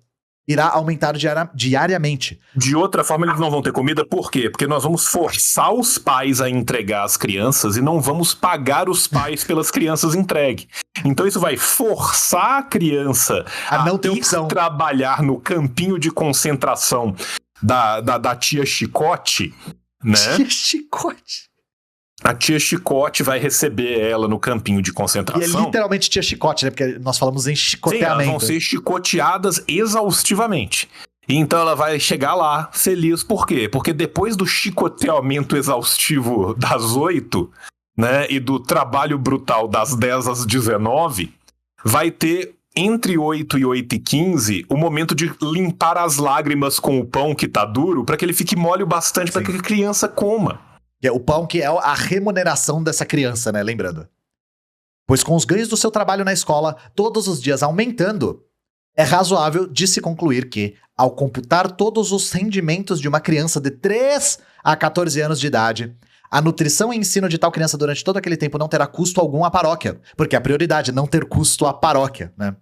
irá aumentar diariamente. De outra forma, eles não vão ter comida, por quê? Porque nós vamos forçar os pais a entregar as crianças e não vamos pagar os pais pelas crianças entregues. Então isso vai forçar a criança a não ter ir opção. Trabalhar no campinho de concentração da tia Chicote, né? Tia Chicote. A tia Chicote vai receber ela no campinho de E é concentração. literalmente tia chicote, né? Porque nós falamos em Sim, elas chicoteamento. vão ser chicoteadas exaustivamente. E então ela vai chegar lá feliz, por quê? Porque depois do chicoteamento exaustivo das 8, né, e do trabalho brutal das 10 às 19, vai ter entre 8 e 8h15 o momento de limpar as lágrimas com o pão que tá duro, para que ele fique mole o bastante para Sim. que a criança coma. Que é o pão que é a remuneração dessa criança, né? Lembrando. Pois com os ganhos do seu trabalho na escola, todos os dias aumentando, é razoável de se concluir que, ao computar todos os rendimentos de uma criança de 3 a 14 anos de idade, a nutrição e ensino de tal criança durante todo aquele tempo não terá custo algum à paróquia, porque a prioridade é não ter custo à paróquia, né?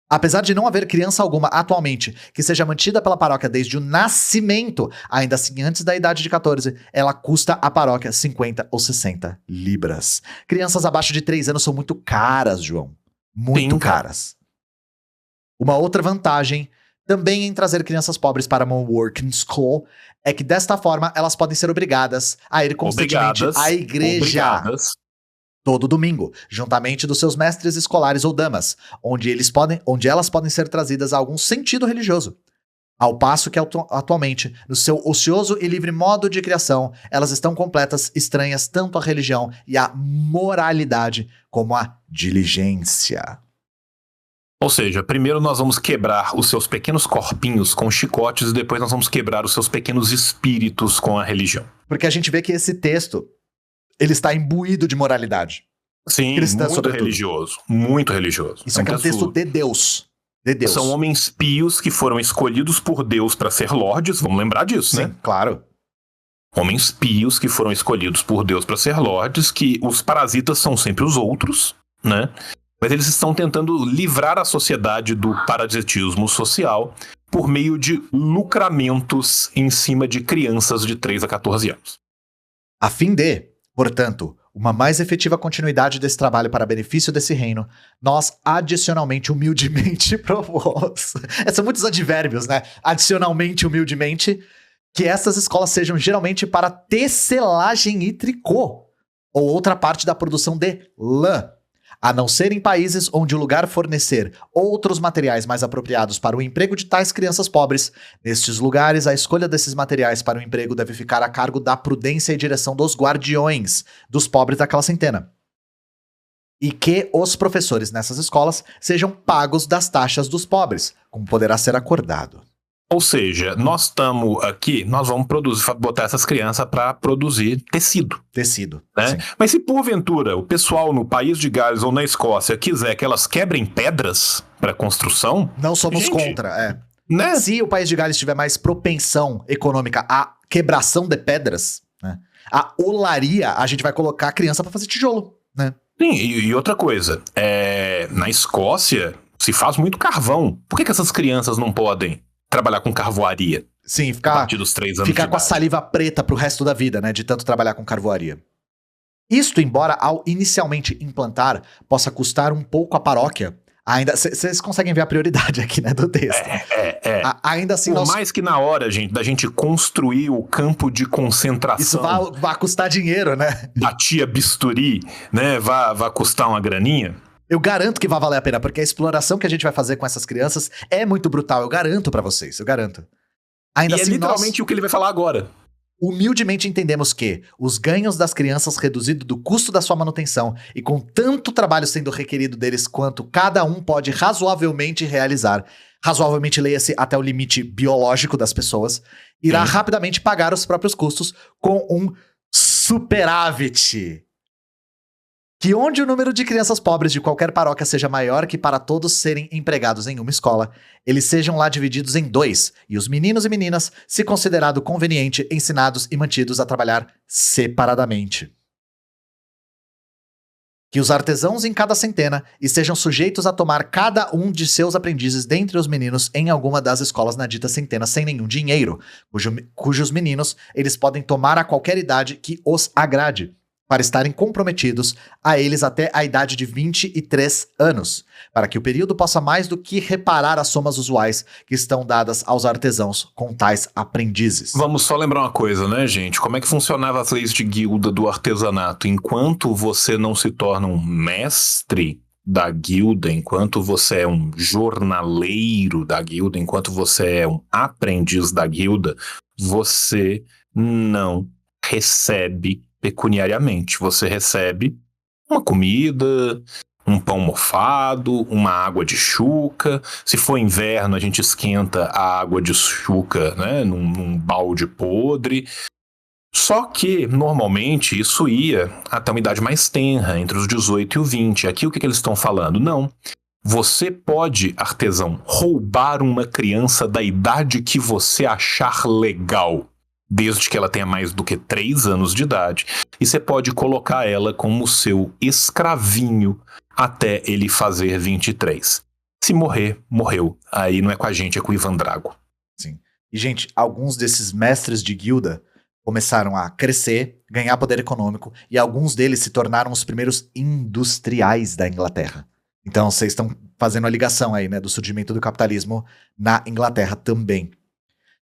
Apesar de não haver criança alguma atualmente que seja mantida pela paróquia desde o nascimento, ainda assim antes da idade de 14, ela custa à paróquia 50 ou 60 libras. Crianças abaixo de 3 anos são muito caras, João. Muito Sim, cara. caras. Uma outra vantagem também em trazer crianças pobres para uma working school é que desta forma elas podem ser obrigadas a ir constantemente à igreja. Obrigadas. Todo domingo, juntamente dos seus mestres escolares ou damas, onde elas podem ser trazidas a algum sentido religioso. Ao passo que atualmente, no seu ocioso e livre modo de criação, elas estão completas, estranhas tanto à religião e à moralidade como à diligência. Ou seja, primeiro nós vamos quebrar os seus pequenos corpinhos com chicotes e depois nós vamos quebrar os seus pequenos espíritos com a religião. Porque a gente vê que esse texto, ele está imbuído de moralidade. Sim, Cristã, muito sobretudo. religioso. Muito religioso. Isso aqui é um texto de Deus. De Deus. São homens pios que foram escolhidos por Deus para ser lordes, vamos lembrar disso, Sim, né? claro. Homens pios que foram escolhidos por Deus para ser lordes, que os parasitas são sempre os outros, né? Mas eles estão tentando livrar a sociedade do parasitismo social por meio de lucramentos em cima de crianças de 3 a 14 anos. A fim de, portanto, uma mais efetiva continuidade desse trabalho para benefício desse reino, nós adicionalmente, humildemente propomos. São muitos advérbios, né? Adicionalmente, humildemente, que essas escolas sejam geralmente para tecelagem e tricô, ou outra parte da produção de lã. A não ser em países onde o lugar fornecer outros materiais mais apropriados para o emprego de tais crianças pobres, nestes lugares a escolha desses materiais para o emprego deve ficar a cargo da prudência e direção dos guardiões dos pobres daquela centena. E que os professores nessas escolas sejam pagos das taxas dos pobres, como poderá ser acordado. Ou seja, nós estamos aqui, nós vamos botar essas crianças para produzir tecido. Tecido. Né? Sim. Mas se porventura o pessoal no país de Gales ou na Escócia quiser que elas quebrem pedras para construção, Não somos Gente, contra, é. né? Se o país de Gales tiver mais propensão econômica à quebração de pedras, né, a olaria, a gente vai colocar a criança para fazer tijolo, né? Sim, e outra coisa, na Escócia se faz muito carvão. Por que essas crianças não podem trabalhar com carvoaria Sim, a ficar partir dos 3 anos ficar de com a idade? saliva preta pro resto da vida, né, de tanto trabalhar com carvoaria. Isto, embora ao inicialmente implantar possa custar um pouco à paróquia, ainda vocês conseguem ver a prioridade aqui, né, do texto. Ainda assim, Por nós, mais que na hora, gente, da gente construir o campo de isso concentração vai custar dinheiro, né? da tia Bisturi, né, vai custar uma graninha. Eu garanto que vai valer a pena, porque a exploração que a gente vai fazer com essas crianças é muito brutal. Eu garanto pra vocês, eu garanto. Ainda E é assim, literalmente o que ele vai falar agora. nós humildemente entendemos que os ganhos das crianças reduzido do custo da sua manutenção e com tanto trabalho sendo requerido deles quanto cada um pode razoavelmente realizar, razoavelmente leia-se até o limite biológico das pessoas, irá Sim. rapidamente pagar os próprios custos com um superávit. Que onde o número de crianças pobres de qualquer paróquia seja maior que para todos serem empregados em uma escola, eles sejam lá divididos em 2, e os meninos e meninas, se considerado conveniente, ensinados e mantidos a trabalhar separadamente. Que os artesãos em cada centena estejam sujeitos a tomar cada um de seus aprendizes dentre os meninos em alguma das escolas na dita centena sem nenhum dinheiro, cujos meninos eles podem tomar a qualquer idade que os agrade. para estarem comprometidos a eles até a idade de 23 anos, para que o período possa mais do que reparar as somas usuais que estão dadas aos artesãos com tais aprendizes. Vamos só lembrar uma coisa, né, gente? Como é que funcionava as leis de guilda do artesanato? Enquanto você não se torna um mestre da guilda, enquanto você é um jornaleiro da guilda, enquanto você é um aprendiz da guilda, você não recebe pecuniariamente. Você recebe uma comida, um pão mofado, uma água de chuca. Se for inverno, a gente esquenta a água de chuca, né, num balde podre. Só que, normalmente, isso ia até uma idade mais tenra, entre os 18 e o 20. Aqui o que eles estão falando? Não. Você pode, artesão, roubar uma criança da idade que você achar legal, desde que ela tenha mais do que 3 anos de idade, e você pode colocar ela como seu escravinho até ele fazer 23. Se morrer, morreu. Aí não é com a gente, é com o Ivan Drago. Sim. E, gente, alguns desses mestres de guilda começaram a crescer, ganhar poder econômico, e alguns deles se tornaram os primeiros industriais da Inglaterra. Então, vocês estão fazendo a ligação aí, né, do surgimento do capitalismo na Inglaterra também.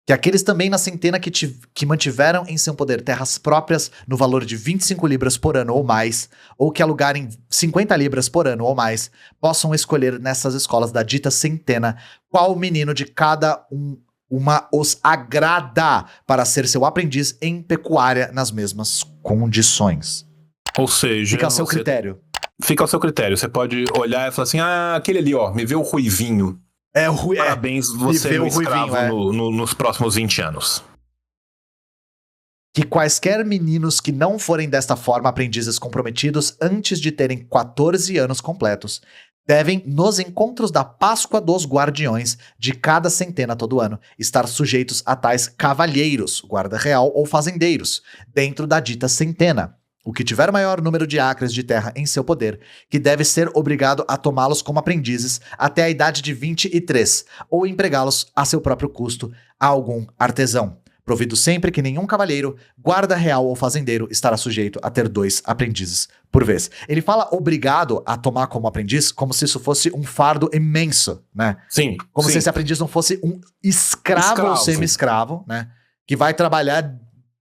Que aqueles também na centena que mantiveram em seu poder terras próprias no valor de 25 libras por ano ou mais, ou que alugarem 50 libras por ano ou mais, possam escolher nessas escolas da dita centena qual menino de cada uma os agrada para ser seu aprendiz em pecuária nas mesmas condições. Ou seja, Fica ao seu critério. Fica ao seu critério. Você pode olhar e falar assim, aquele ali, ó, me vê o ruivinho. Parabéns, você é um escravo nos próximos 20 anos. Que quaisquer meninos que não forem desta forma aprendizes comprometidos antes de terem 14 anos completos, devem, nos encontros da Páscoa dos Guardiões de cada centena todo ano, estar sujeitos a tais cavalheiros, guarda real ou fazendeiros, dentro da dita centena. O que tiver maior número de acres de terra em seu poder, que deve ser obrigado a tomá-los como aprendizes até a idade de 23, ou empregá-los a seu próprio custo a algum artesão, provido sempre que nenhum cavalheiro, guarda real ou fazendeiro estará sujeito a ter 2 aprendizes por vez. Ele fala obrigado a tomar como aprendiz como se isso fosse um fardo imenso, né? Sim. Como se esse aprendiz não fosse um escravo ou semi-escravo, né? Que vai trabalhar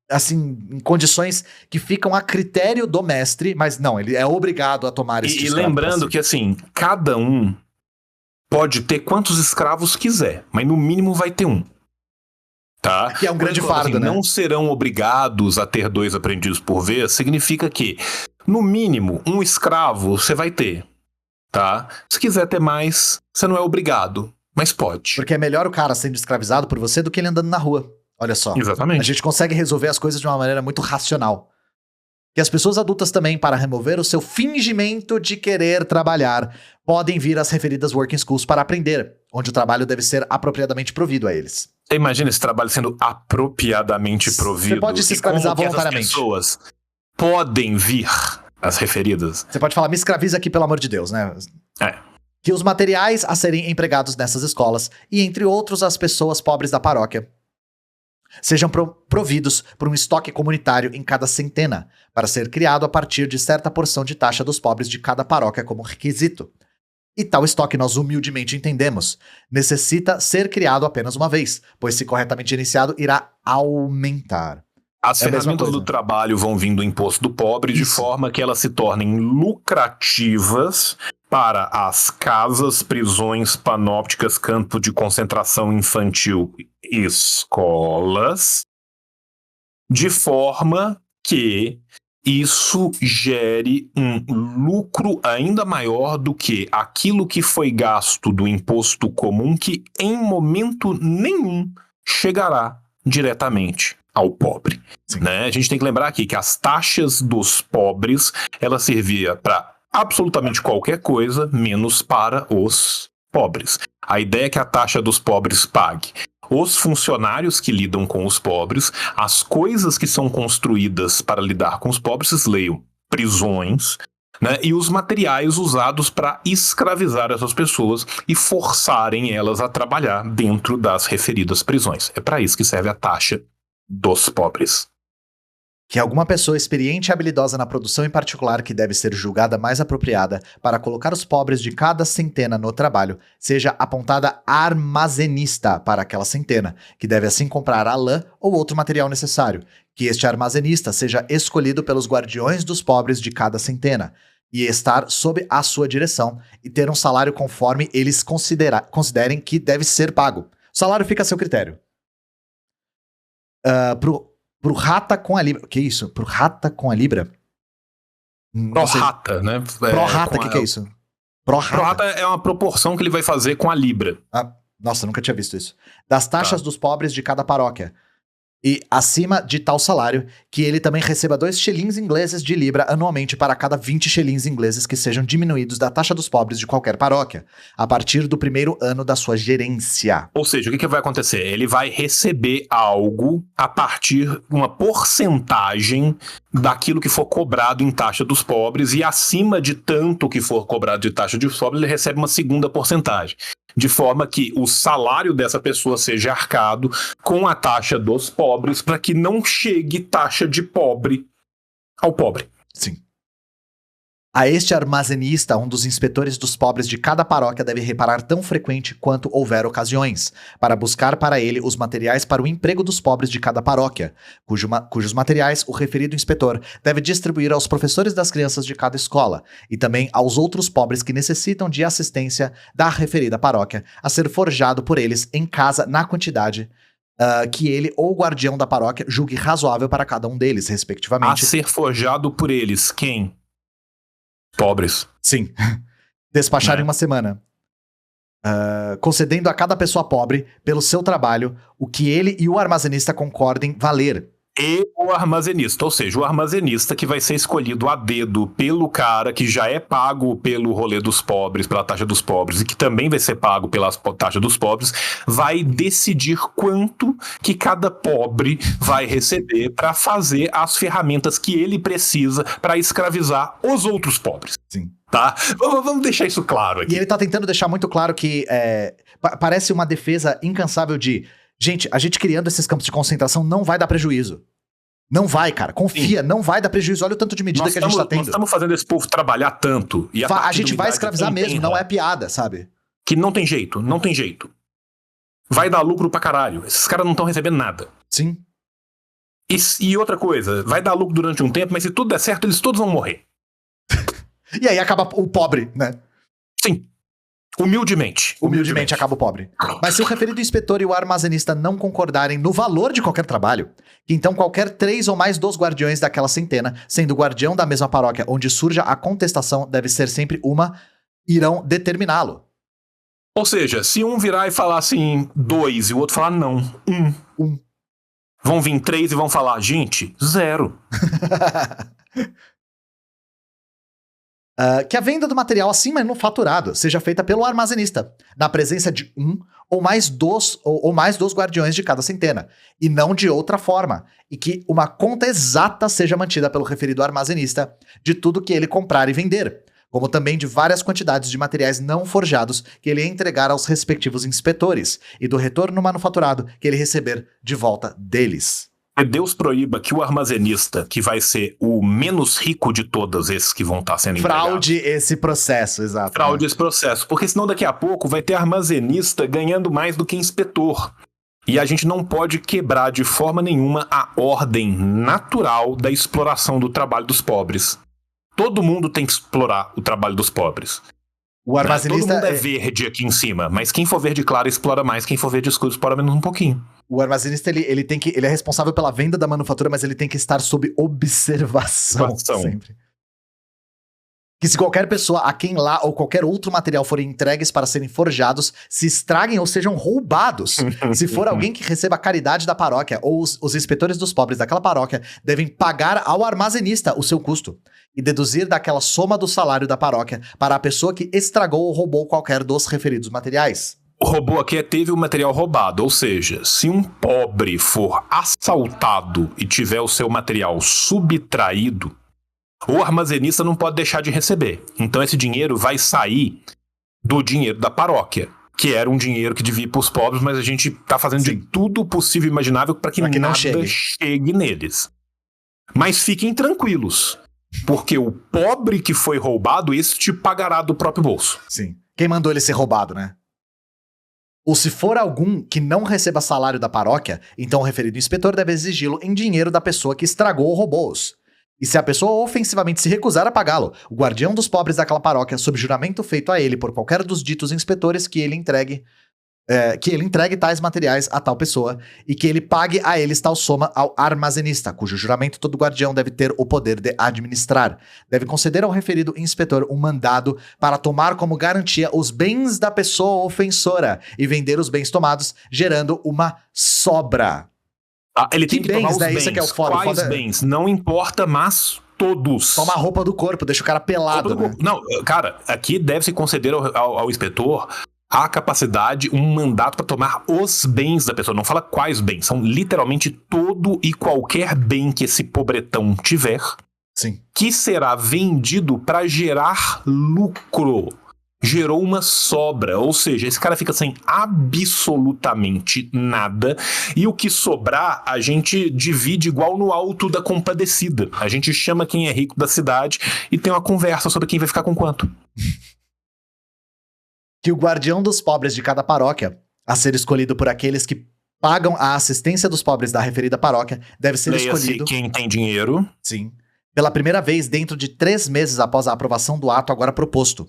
assim, em condições que ficam a critério do mestre, mas não, ele é obrigado a tomar esse escravo. E lembrando que, assim, cada um pode ter quantos escravos quiser, mas no mínimo vai ter um. Tá? Que é um grande fardo, né? Não serão obrigados a ter 2 aprendizes por vez, significa que, no mínimo, um escravo você vai ter, tá? Se quiser ter mais, você não é obrigado, mas pode. Porque é melhor o cara sendo escravizado por você do que ele andando na rua. Olha só. Exatamente. A gente consegue resolver as coisas de uma maneira muito racional. E as pessoas adultas também, para remover o seu fingimento de querer trabalhar, podem vir às referidas working schools para aprender, onde o trabalho deve ser apropriadamente provido a eles. Você imagina esse trabalho sendo apropriadamente provido? Você pode se escravizar e como voluntariamente. As pessoas podem vir às referidas. Você pode falar, me escraviza aqui, pelo amor de Deus, né? Que os materiais a serem empregados nessas escolas, e entre outros as pessoas pobres da paróquia, sejam providos por um estoque comunitário em cada centena, para ser criado a partir de certa porção de taxa dos pobres de cada paróquia como requisito. E tal estoque, nós humildemente entendemos, necessita ser criado apenas uma vez, pois se corretamente iniciado, irá aumentar. As ferramentas do trabalho vão vindo do imposto do pobre de forma que elas se tornem lucrativas para as casas, prisões, panópticas, campo de concentração infantil e escolas, de forma que isso gere um lucro ainda maior do que aquilo que foi gasto do imposto comum, que em momento nenhum chegará diretamente ao pobre. Né? A gente tem que lembrar aqui que as taxas dos pobres, ela servia para absolutamente qualquer coisa, menos para os pobres. A ideia é que a taxa dos pobres pague os funcionários que lidam com os pobres, as coisas que são construídas para lidar com os pobres, leiam prisões, né, e os materiais usados para escravizar essas pessoas e forçarem elas a trabalhar dentro das referidas prisões. É para isso que serve a taxa dos pobres. Que alguma pessoa experiente e habilidosa na produção em particular, que deve ser julgada mais apropriada para colocar os pobres de cada centena no trabalho, seja apontada armazenista para aquela centena, que deve assim comprar a lã ou outro material necessário. Que este armazenista seja escolhido pelos guardiões dos pobres de cada centena, e estar sob a sua direção, e ter um salário conforme eles considerem que deve ser pago. O salário fica a seu critério. Pro rata com a libra. Que isso? Pro rata com a libra? Pro rata, né? Pro rata, o que é isso? Pro rata é uma proporção que ele vai fazer com a libra. Nossa, nunca tinha visto isso. Das taxas dos pobres de cada paróquia. E acima de tal salário, que ele também receba 2 shillings ingleses de libra anualmente para cada 20 shillings ingleses que sejam diminuídos da taxa dos pobres de qualquer paróquia, a partir do primeiro ano da sua gerência. Ou seja, o que vai acontecer? Ele vai receber algo a partir de uma porcentagem daquilo que for cobrado em taxa dos pobres, e acima de tanto que for cobrado de taxa dos pobres, ele recebe uma segunda porcentagem. De forma que o salário dessa pessoa seja arcado com a taxa dos pobres, para que não chegue taxa de pobre ao pobre. Sim. A este armazenista, um dos inspetores dos pobres de cada paróquia deve reparar tão frequente quanto houver ocasiões, para buscar para ele os materiais para o emprego dos pobres de cada paróquia, cujos materiais o referido inspetor deve distribuir aos professores das crianças de cada escola, e também aos outros pobres que necessitam de assistência da referida paróquia, a ser forjado por eles em casa na quantidade que ele ou o guardião da paróquia julgue razoável para cada um deles, respectivamente. A ser forjado por eles, quem? Pobres. Sim. Despachar em uma semana. Concedendo a cada pessoa pobre, pelo seu trabalho, o que ele e o armazenista concordem valer. E o armazenista, ou seja, o armazenista que vai ser escolhido a dedo pelo cara que já é pago pelo rolê dos pobres, pela taxa dos pobres, e que também vai ser pago pela taxa dos pobres, vai decidir quanto que cada pobre vai receber para fazer as ferramentas que ele precisa para escravizar os outros pobres. Sim. Tá? Vamos deixar isso claro aqui. E ele tá tentando deixar muito claro que parece uma defesa incansável de gente, a gente criando esses campos de concentração não vai dar prejuízo. Não vai, cara. Confia, não vai dar prejuízo. Olha o tanto de medida que a gente tá tendo. Nós estamos fazendo esse povo trabalhar tanto. E a gente vai escravizar mesmo, não é piada, sabe? Que não tem jeito, não tem jeito. Vai dar lucro pra caralho. Esses caras não estão recebendo nada. Sim. E outra coisa, vai dar lucro durante um tempo, mas se tudo der certo, eles todos vão morrer. E aí acaba o pobre, né? Sim. Humildemente acaba o pobre. Mas se o referido inspetor e o armazenista não concordarem no valor de qualquer trabalho, então qualquer 3 ou mais dos guardiões daquela centena, sendo o guardião da mesma paróquia onde surja a contestação, deve ser sempre irão determiná-lo. Ou seja, se um virar e falar assim 2 e o outro falar não, 1. Vão vir 3 e vão falar, gente, 0. Que a venda do material acima manufaturado seja feita pelo armazenista, na presença de um ou mais dos guardiões de cada centena, e não de outra forma, e que uma conta exata seja mantida pelo referido armazenista de tudo que ele comprar e vender, como também de várias quantidades de materiais não forjados que ele entregar aos respectivos inspetores, e do retorno manufaturado que ele receber de volta deles. Deus proíba que o armazenista, que vai ser o menos rico de todos esses que vão estar sendo entregados, fraude esse processo, exato. Fraude esse processo, porque senão daqui a pouco vai ter armazenista ganhando mais do que inspetor. E a gente não pode quebrar de forma nenhuma a ordem natural da exploração do trabalho dos pobres. Todo mundo tem que explorar o trabalho dos pobres. O armazenista... Todo mundo é verde aqui em cima, mas quem for verde claro explora mais, quem for verde escuro explora menos um pouquinho. O armazenista, ele é responsável pela venda da manufatura, mas ele tem que estar sob observação sempre. Que se qualquer pessoa a quem lá ou qualquer outro material forem entregues para serem forjados, se estraguem ou sejam roubados. Se for alguém que receba a caridade da paróquia ou os inspetores dos pobres daquela paróquia devem pagar ao armazenista o seu custo e deduzir daquela soma do salário da paróquia para a pessoa que estragou ou roubou qualquer dos referidos materiais. O robô aqui teve o material roubado, ou seja, se um pobre for assaltado e tiver o seu material subtraído, o armazenista não pode deixar de receber. Então esse dinheiro vai sair do dinheiro da paróquia, que era um dinheiro que devia ir para os pobres, mas a gente está fazendo de tudo possível e imaginável para que nada chegue neles. Mas fiquem tranquilos, porque o pobre que foi roubado, esse te pagará do próprio bolso. Sim. Quem mandou ele ser roubado, né? Ou se for algum que não receba salário da paróquia, então o referido inspetor deve exigi-lo em dinheiro da pessoa que estragou ou roubou-os. E se a pessoa ofensivamente se recusar a pagá-lo, o guardião dos pobres daquela paróquia, sob juramento feito a ele por qualquer dos ditos inspetores, que ele entregue tais materiais a tal pessoa e que ele pague a eles tal soma ao armazenista, cujo juramento todo guardião deve ter o poder de administrar. Deve conceder ao referido inspetor um mandado para tomar como garantia os bens da pessoa ofensora e vender os bens tomados, gerando uma sobra. Ele tem que tomar os né? bens. Isso que é o foda. Quais bens? Não importa, mas todos. Toma a roupa do corpo, deixa o cara pelado, né? Não, cara, aqui deve-se conceder ao inspetor a capacidade, um mandato para tomar os bens da pessoa. Não fala quais bens, são literalmente todo e qualquer bem que esse pobretão tiver. Sim. Que será vendido para gerar lucro. Gerou uma sobra, ou seja, esse cara fica sem absolutamente nada, e o que sobrar a gente divide igual no Alto da Compadecida. A gente chama quem é rico da cidade e tem uma conversa sobre quem vai ficar com quanto. Que o guardião dos pobres de cada paróquia, a ser escolhido por aqueles que pagam a assistência dos pobres da referida paróquia, deve ser escolhido... quem tem dinheiro. Sim. Pela primeira vez dentro de 3 meses após a aprovação do ato agora proposto.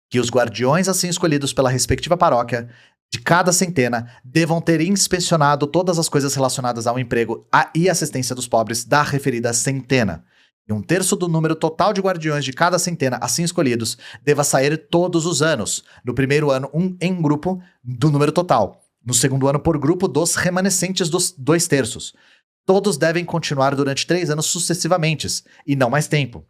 Que os guardiões assim escolhidos pela respectiva paróquia, de cada centena, devam ter inspecionado todas as coisas relacionadas ao emprego e assistência dos pobres da referida centena. E 1/3 do número total de guardiões de cada centena assim escolhidos deva sair todos os anos. No primeiro ano, em grupo do número total. No segundo ano, por grupo dos remanescentes dos 2/3. Todos devem continuar durante 3 anos sucessivamente, e não mais tempo.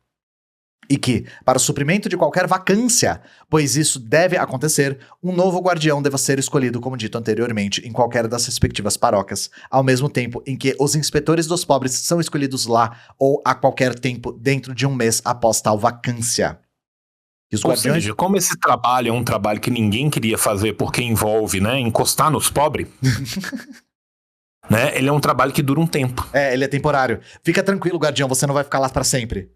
E que, para o suprimento de qualquer vacância, pois isso deve acontecer, um novo guardião deva ser escolhido, como dito anteriormente, em qualquer das respectivas paróquias, ao mesmo tempo em que os inspetores dos pobres são escolhidos lá ou a qualquer tempo dentro de 1 mês após tal vacância. E os guardiões... seja, como esse trabalho é um trabalho que ninguém queria fazer porque envolve, né, encostar nos pobres, né, ele é um trabalho que dura um tempo. Ele é temporário. Fica tranquilo, guardião, você não vai ficar lá para sempre.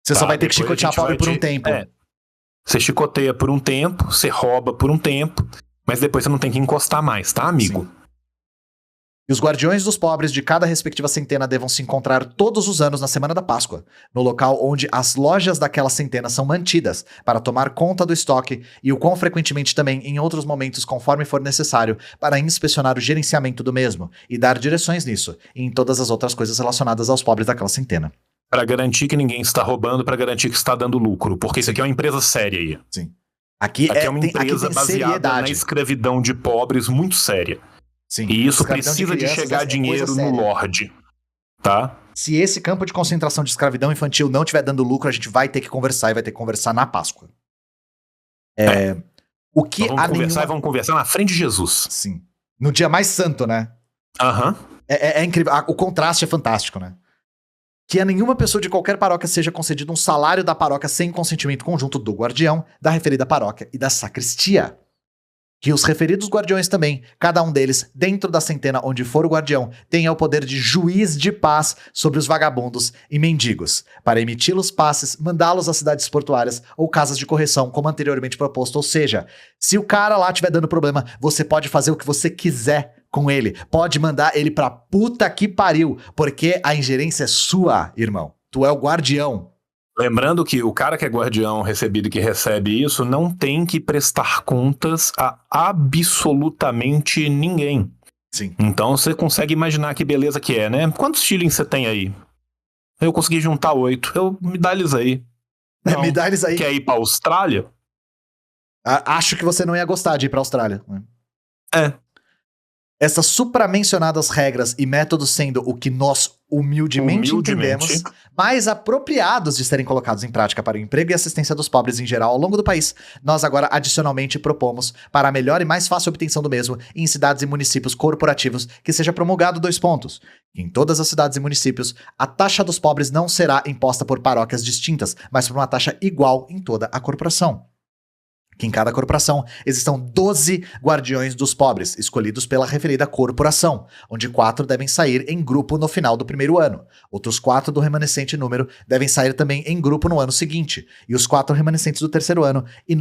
Você só vai ter que chicotear pobre por um tempo. Você chicoteia por um tempo, você rouba por um tempo, mas depois você não tem que encostar mais, tá, amigo? Sim. E os guardiões dos pobres de cada respectiva centena devam se encontrar todos os anos na semana da Páscoa, no local onde as lojas daquela centena são mantidas, para tomar conta do estoque e o quão frequentemente também em outros momentos conforme for necessário, para inspecionar o gerenciamento do mesmo e dar direções nisso e em todas as outras coisas relacionadas aos pobres daquela centena. Para garantir que ninguém está roubando, para garantir que está dando lucro. Porque isso aqui é uma empresa séria aí. Sim. Aqui é uma empresa baseada na escravidão de pobres muito séria. Sim. E isso precisa de chegar dinheiro no Lorde. Tá? Se esse campo de concentração de escravidão infantil não estiver dando lucro, a gente vai ter que conversar e vai ter que conversar na Páscoa. O que vamos conversar na frente de Jesus. Sim. No dia mais santo, né? Aham. É incrível. O contraste é fantástico, né? Que a nenhuma pessoa de qualquer paróquia seja concedido um salário da paróquia sem consentimento conjunto do guardião, da referida paróquia e da sacristia. Que os referidos guardiões também, cada um deles, dentro da centena onde for o guardião, tenha o poder de juiz de paz sobre os vagabundos e mendigos, para emiti-los passes, mandá-los às cidades portuárias ou casas de correção, como anteriormente proposto. Ou seja, se o cara lá estiver dando problema, você pode fazer o que você quiser com ele. Pode mandar ele pra puta que pariu, porque a ingerência é sua, irmão. Tu é o guardião. Lembrando que o cara que é guardião recebido e que recebe isso não tem que prestar contas a absolutamente ninguém. Sim. Então você consegue imaginar que beleza que é, né? Quantos shillings você tem aí? Eu consegui juntar 8. Me dá eles aí. Não. Me dá eles aí. Quer ir pra Austrália? Acho que você não ia gostar de ir pra Austrália. É. Essas supramencionadas regras e métodos sendo o que nós humildemente entendemos, mais apropriados de serem colocados em prática para o emprego e assistência dos pobres em geral ao longo do país, nós agora adicionalmente propomos para a melhor e mais fácil obtenção do mesmo em cidades e municípios corporativos que seja promulgado 2 pontos. Em todas as cidades e municípios, a taxa dos pobres não será imposta por paróquias distintas, mas por uma taxa igual em toda a corporação. que em cada corporação existam 12 guardiões dos pobres, escolhidos pela referida corporação, onde 4 devem sair em grupo no final do primeiro ano. Outros 4 do remanescente número devem sair também em grupo no ano seguinte, e os 4 remanescentes do terceiro ano, e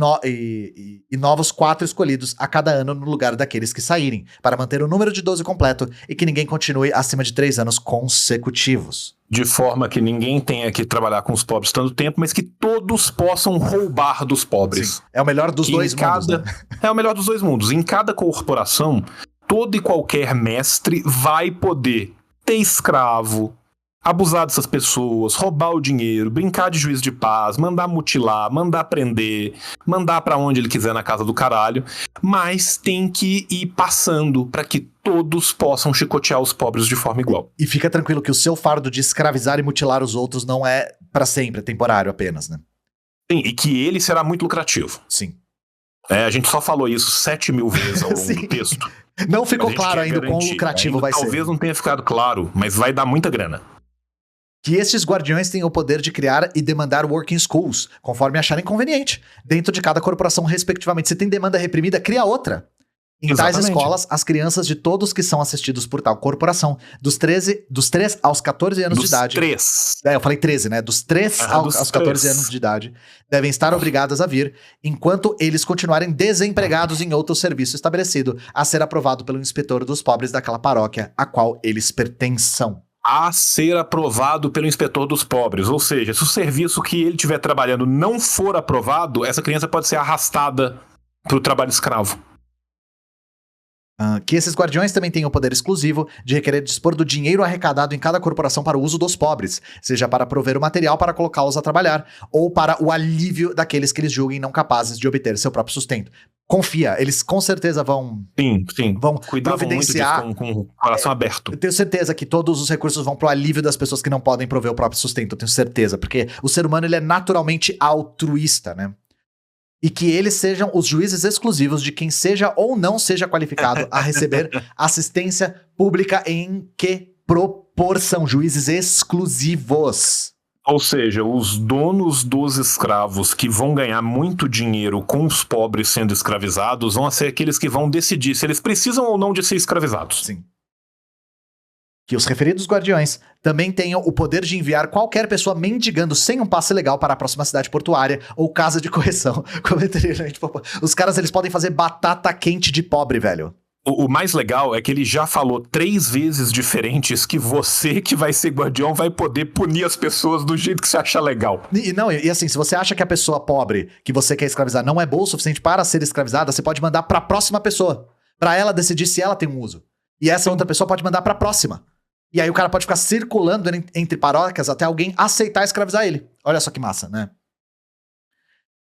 novos 4 escolhidos a cada ano no lugar daqueles que saírem, para manter o número de 12 completo e que ninguém continue acima de 3 anos consecutivos. De forma que ninguém tenha que trabalhar com os pobres tanto tempo, mas que todos possam roubar dos pobres. Sim, é o melhor dos dois mundos, né? É o melhor dos dois mundos. Em cada corporação, todo e qualquer mestre vai poder ter escravo, abusar dessas pessoas, roubar o dinheiro, brincar de juiz de paz, mandar mutilar, mandar prender, mandar pra onde ele quiser na casa do caralho, mas tem que ir passando pra que todos possam chicotear os pobres de forma igual. E fica tranquilo que o seu fardo de escravizar e mutilar os outros não é pra sempre, é temporário apenas, né? Sim, e que ele será muito lucrativo. Sim. A gente só falou isso 7.000 vezes ao longo do texto. Não ficou claro ainda o quão lucrativo vai ser. Talvez não tenha ficado claro, mas vai dar muita grana. Que estes guardiões têm o poder de criar e demandar working schools, conforme acharem conveniente, dentro de cada corporação respectivamente. Se tem demanda reprimida, cria outra. Em tais escolas, as crianças de todos que são assistidos por tal corporação, dos 3 aos 14 anos de idade... Dos 3. Eu falei 13, né? Dos 3 aos 14 anos de idade, devem estar obrigadas a vir, enquanto eles continuarem desempregados em outro serviço estabelecido, a ser aprovado pelo inspetor dos pobres daquela paróquia a qual eles pertençam. A ser aprovado pelo inspetor dos pobres. Ou seja, se o serviço que ele estiver trabalhando não for aprovado, essa criança pode ser arrastada para o trabalho escravo. Que esses guardiões também tenham o poder exclusivo de requerer dispor do dinheiro arrecadado em cada corporação para o uso dos pobres, seja para prover o material para colocá-los a trabalhar, ou para o alívio daqueles que eles julguem não capazes de obter seu próprio sustento. Confia, eles com certeza vão... Sim. Vão Cuidavam providenciar... muito disso com o coração aberto. Eu tenho certeza que todos os recursos vão pro alívio das pessoas que não podem prover o próprio sustento, eu tenho certeza, porque o ser humano ele é naturalmente altruísta, né? E que eles sejam os juízes exclusivos de quem seja ou não seja qualificado a receber assistência pública em que proporção. Juízes exclusivos. Ou seja, os donos dos escravos que vão ganhar muito dinheiro com os pobres sendo escravizados vão ser aqueles que vão decidir se eles precisam ou não de ser escravizados. Sim. Que os referidos guardiões também tenham o poder de enviar qualquer pessoa mendigando sem um passe legal para a próxima cidade portuária ou casa de correção. Os caras, eles podem fazer batata quente de pobre, velho. O mais legal é que ele já falou 3 vezes diferentes que você, que vai ser guardião, vai poder punir as pessoas do jeito que você achar legal. E assim, se você acha que a pessoa pobre que você quer escravizar não é boa o suficiente para ser escravizada, você pode mandar para a próxima pessoa, para ela decidir se ela tem um uso. E essa outra pessoa pode mandar para a próxima. E aí o cara pode ficar circulando entre paróquias até alguém aceitar escravizar ele. Olha só que massa, né?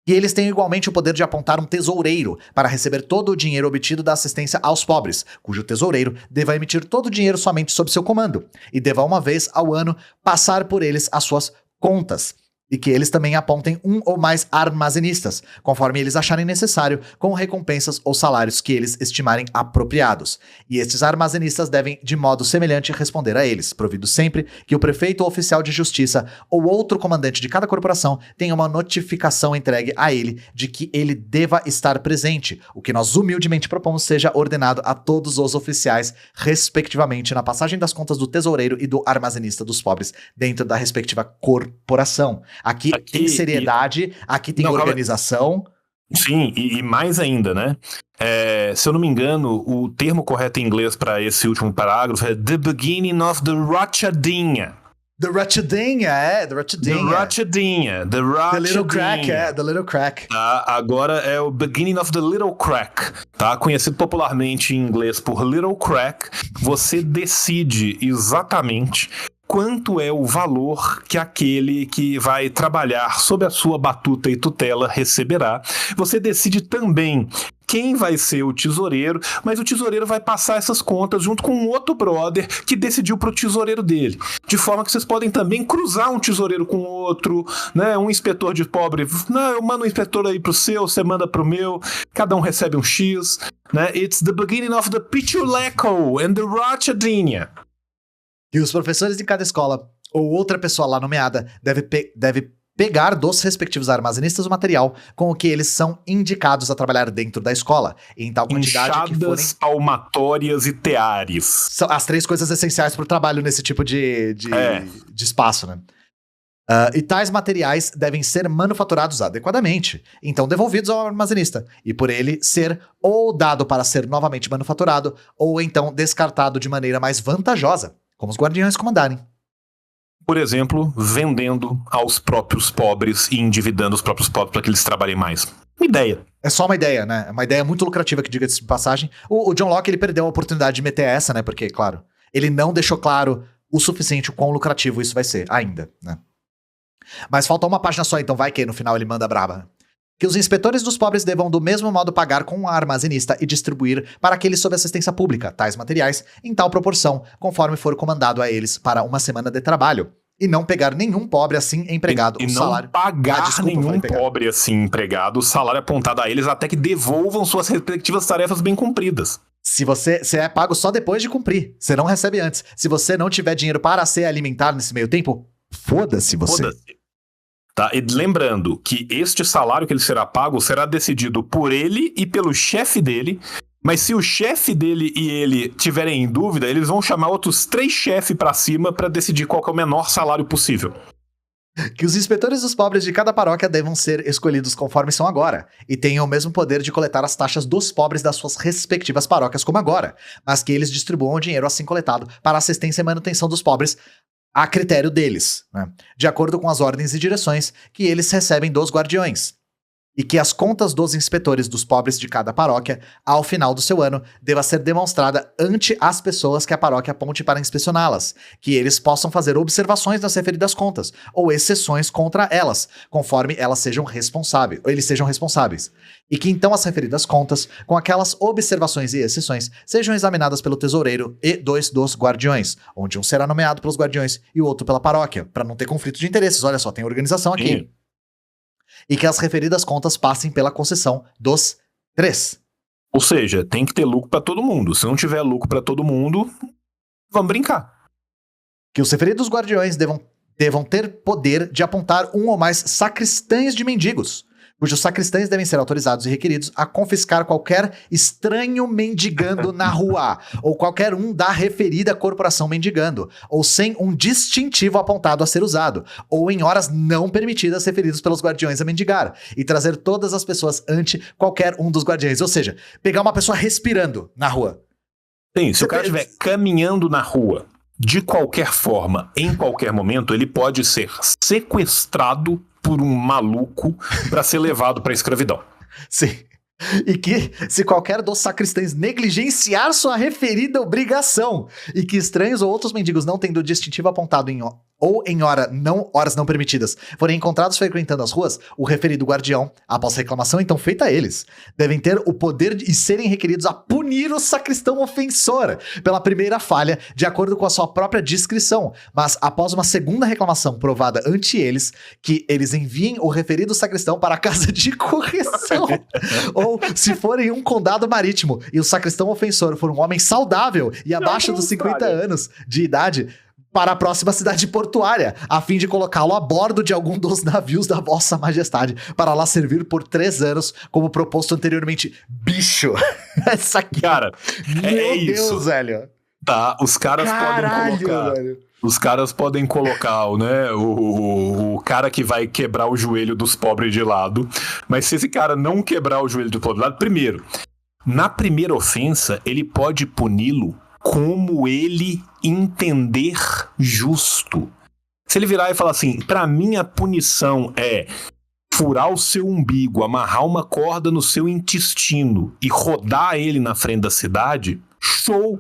E eles têm igualmente o poder de apontar um tesoureiro para receber todo o dinheiro obtido da assistência aos pobres, cujo tesoureiro deva emitir todo o dinheiro somente sob seu comando, e deva uma vez ao ano passar por eles as suas contas. E que eles também apontem um ou mais armazenistas, conforme eles acharem necessário, com recompensas ou salários que eles estimarem apropriados. E estes armazenistas devem, de modo semelhante, responder a eles, provido sempre que o prefeito ou oficial de justiça ou outro comandante de cada corporação tenha uma notificação entregue a ele de que ele deva estar presente, o que nós humildemente propomos seja ordenado a todos os oficiais, respectivamente, na passagem das contas do tesoureiro e do armazenista dos pobres, dentro da respectiva corporação. Aqui tem seriedade, aqui tem organização. Sim, e mais ainda, né? Se eu não me engano, o termo correto em inglês para esse último parágrafo é The Beginning of the Rachadinha. The Rachadinha, The Rachadinha. The Little Crack, The Little Crack. Tá, agora é o Beginning of the Little Crack, tá? Conhecido popularmente em inglês por Little Crack. Você decide exatamente quanto é o valor que aquele que vai trabalhar sob a sua batuta e tutela receberá. Você decide também quem vai ser o tesoureiro, mas o tesoureiro vai passar essas contas junto com um outro brother que decidiu pro tesoureiro dele. De forma que vocês podem também cruzar um tesoureiro com outro, né? Um inspetor de pobre, não, eu mando um inspetor aí pro seu, você manda pro meu, cada um recebe um X, né? It's the beginning of the Pichuleco and the Rachadinha. E os professores de cada escola, ou outra pessoa lá nomeada, deve pegar dos respectivos armazenistas o material com o que eles são indicados a trabalhar dentro da escola, em tal quantidade que forem... Enxadas, palmatórias e teares. São as 3 coisas essenciais para o trabalho nesse tipo de espaço, né? E tais materiais devem ser manufaturados adequadamente, então devolvidos ao armazenista, e por ele ser ou dado para ser novamente manufaturado, ou então descartado de maneira mais vantajosa, como os guardiões comandarem. Por exemplo, vendendo aos próprios pobres e endividando os próprios pobres para que eles trabalhem mais. Uma ideia. É só uma ideia, né? É uma ideia muito lucrativa, que diga-se de passagem. O John Locke, ele perdeu a oportunidade de meter essa, né? Porque, claro, ele não deixou claro o suficiente o quão lucrativo isso vai ser ainda, né? Mas falta uma página só, então vai que no final ele manda a braba. Que os inspetores dos pobres devam do mesmo modo pagar com o armazenista e distribuir para aqueles sob assistência pública tais materiais em tal proporção, conforme for comandado a eles para uma semana de trabalho. E não pegar nenhum pobre assim empregado o salário. E não pagar nenhum pobre assim empregado o salário apontado a eles até que devolvam suas respectivas tarefas bem cumpridas. Se você é pago só depois de cumprir, você não recebe antes. Se você não tiver dinheiro para ser alimentado nesse meio tempo, foda-se você. Foda-se. Tá? E lembrando que este salário que ele será pago será decidido por ele e pelo chefe dele, mas se o chefe dele e ele tiverem em dúvida, eles vão chamar outros 3 chefes pra cima pra decidir qual que é o menor salário possível. Que os inspetores dos pobres de cada paróquia devam ser escolhidos conforme são agora, e tenham o mesmo poder de coletar as taxas dos pobres das suas respectivas paróquias como agora, mas que eles distribuam o dinheiro assim coletado para assistência e manutenção dos pobres a critério deles, né? De acordo com as ordens e direções que eles recebem dos guardiões. E que as contas dos inspetores dos pobres de cada paróquia, ao final do seu ano, deva ser demonstrada ante as pessoas que a paróquia aponte para inspecioná-las, que eles possam fazer observações nas referidas contas, ou exceções contra elas, conforme eles sejam responsáveis. E que então as referidas contas, com aquelas observações e exceções, sejam examinadas pelo tesoureiro e 2 dos guardiões, onde um será nomeado pelos guardiões e o outro pela paróquia, para não ter conflito de interesses. Olha só, tem organização aqui. Sim. E que as referidas contas passem pela concessão dos 3. Ou seja, tem que ter lucro pra todo mundo. Se não tiver lucro pra todo mundo, vamos brincar. Que os referidos guardiões devam ter poder de apontar um ou mais sacristães de mendigos, cujos sacristães devem ser autorizados e requeridos a confiscar qualquer estranho mendigando na rua, ou qualquer um da referida corporação mendigando, ou sem um distintivo apontado a ser usado, ou em horas não permitidas referidos pelos guardiões a mendigar, e trazer todas as pessoas ante qualquer um dos guardiões. Ou seja, pegar uma pessoa respirando na rua. Sim, se o cara estiver caminhando na rua, de qualquer forma, em qualquer momento, ele pode ser sequestrado por um maluco para ser levado para escravidão. Sim. E que, se qualquer dos sacristães negligenciar sua referida obrigação, e que estranhos ou outros mendigos não tendo o distintivo apontado em horas não permitidas, forem encontrados frequentando as ruas, o referido guardião, após reclamação então feita a eles, devem ter o poder e serem requeridos a punir o sacristão ofensor pela primeira falha, de acordo com a sua própria discrição, mas após uma segunda reclamação provada ante eles, que eles enviem o referido sacristão para a casa de correção. Ou, se forem um condado marítimo e o sacristão ofensor for um homem saudável e abaixo dos 50 anos de idade, para a próxima cidade portuária, a fim de colocá-lo a bordo de algum dos navios da Vossa Majestade, para lá servir por 3 anos, como proposto anteriormente. Bicho! Essa aqui. Cara, Meu isso. Deus, velho. Tá, os caras Caralho, podem colocar. velho. Os caras podem colocar, né, o cara que vai quebrar o joelho dos pobres de lado. Mas se esse cara não quebrar o joelho do pobre de lado, primeiro, na primeira ofensa, ele pode puni-lo como ele entender justo. Se ele virar e falar assim, pra mim a punição é furar o seu umbigo, amarrar uma corda no seu intestino e rodar ele na frente da cidade, show!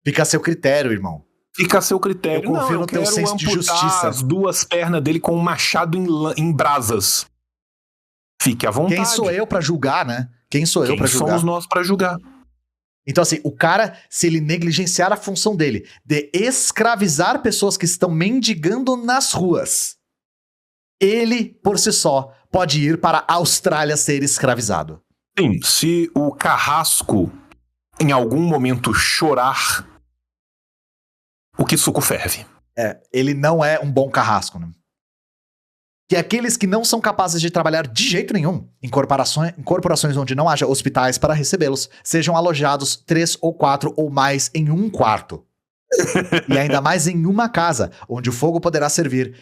Fica a seu critério, irmão. Fica a seu critério. Eu confio não, no teu quero senso de amputar justiça. as 2 pernas dele com um machado em brasas. Fique à vontade. Quem sou eu pra julgar, né? Quem sou eu Quem pra julgar? somos nós pra julgar? Então, assim, o cara, se ele negligenciar a função dele de escravizar pessoas que estão mendigando nas ruas, ele, por si só, pode ir para a Austrália ser escravizado. Sim, se o carrasco em algum momento chorar, o que suco ferve. É, ele não é um bom carrasco, né? que aqueles que não são capazes de trabalhar de jeito nenhum em corporações onde não haja hospitais para recebê-los, sejam alojados 3 ou 4 ou mais em um quarto. E ainda mais em uma casa, onde o fogo poderá servir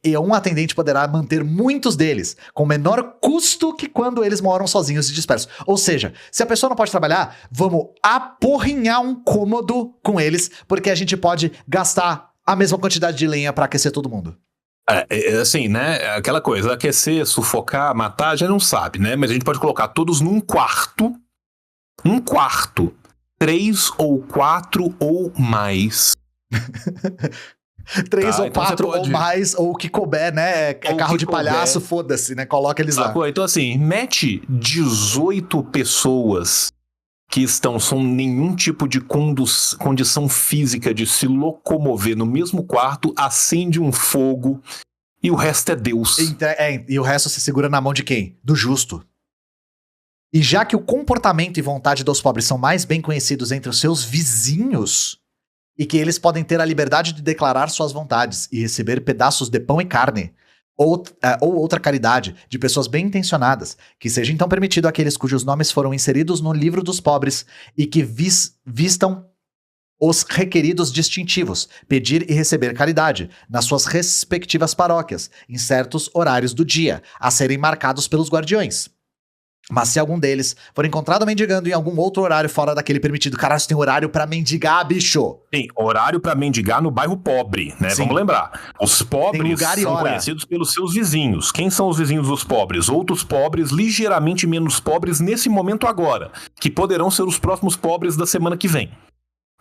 e um atendente poderá manter muitos deles, com menor custo que quando eles moram sozinhos e dispersos. Ou seja, se a pessoa não pode trabalhar, vamos aporrinhar um cômodo com eles, porque a gente pode gastar a mesma quantidade de lenha para aquecer todo mundo. Assim, né? Aquela coisa, aquecer, sufocar, matar, a gente não sabe, né? Mas a gente pode colocar todos num quarto. Um quarto. 3 ou 4 ou mais. 3 ou então 4 você pode- ou mais, ou o que couber, né? É Ou carro que de couber. palhaço, foda-se, né? Coloca eles lá. Sacou? Então, assim, mete 18 pessoas que estão sem nenhum tipo de condição física de se locomover no mesmo quarto, acende um fogo e o resto é Deus. E o resto se segura na mão de quem? Do justo. E já que o comportamento e vontade dos pobres são mais bem conhecidos entre os seus vizinhos, e que eles podem ter a liberdade de declarar suas vontades e receber pedaços de pão e carne, ou outra caridade de pessoas bem intencionadas, que seja então permitido àqueles cujos nomes foram inseridos no livro dos pobres e que vistam os requeridos distintivos, pedir e receber caridade nas suas respectivas paróquias, em certos horários do dia, a serem marcados pelos guardiões. Mas se algum deles for encontrado mendigando em algum outro horário fora daquele permitido, caralho, tem horário pra mendigar, bicho! Tem horário pra mendigar no bairro pobre, né? Sim. Vamos lembrar. Os pobres lugar e são hora. conhecidos pelos seus vizinhos. Quem são os vizinhos dos pobres? Outros pobres ligeiramente menos pobres nesse momento agora, que poderão ser os próximos pobres da semana que vem.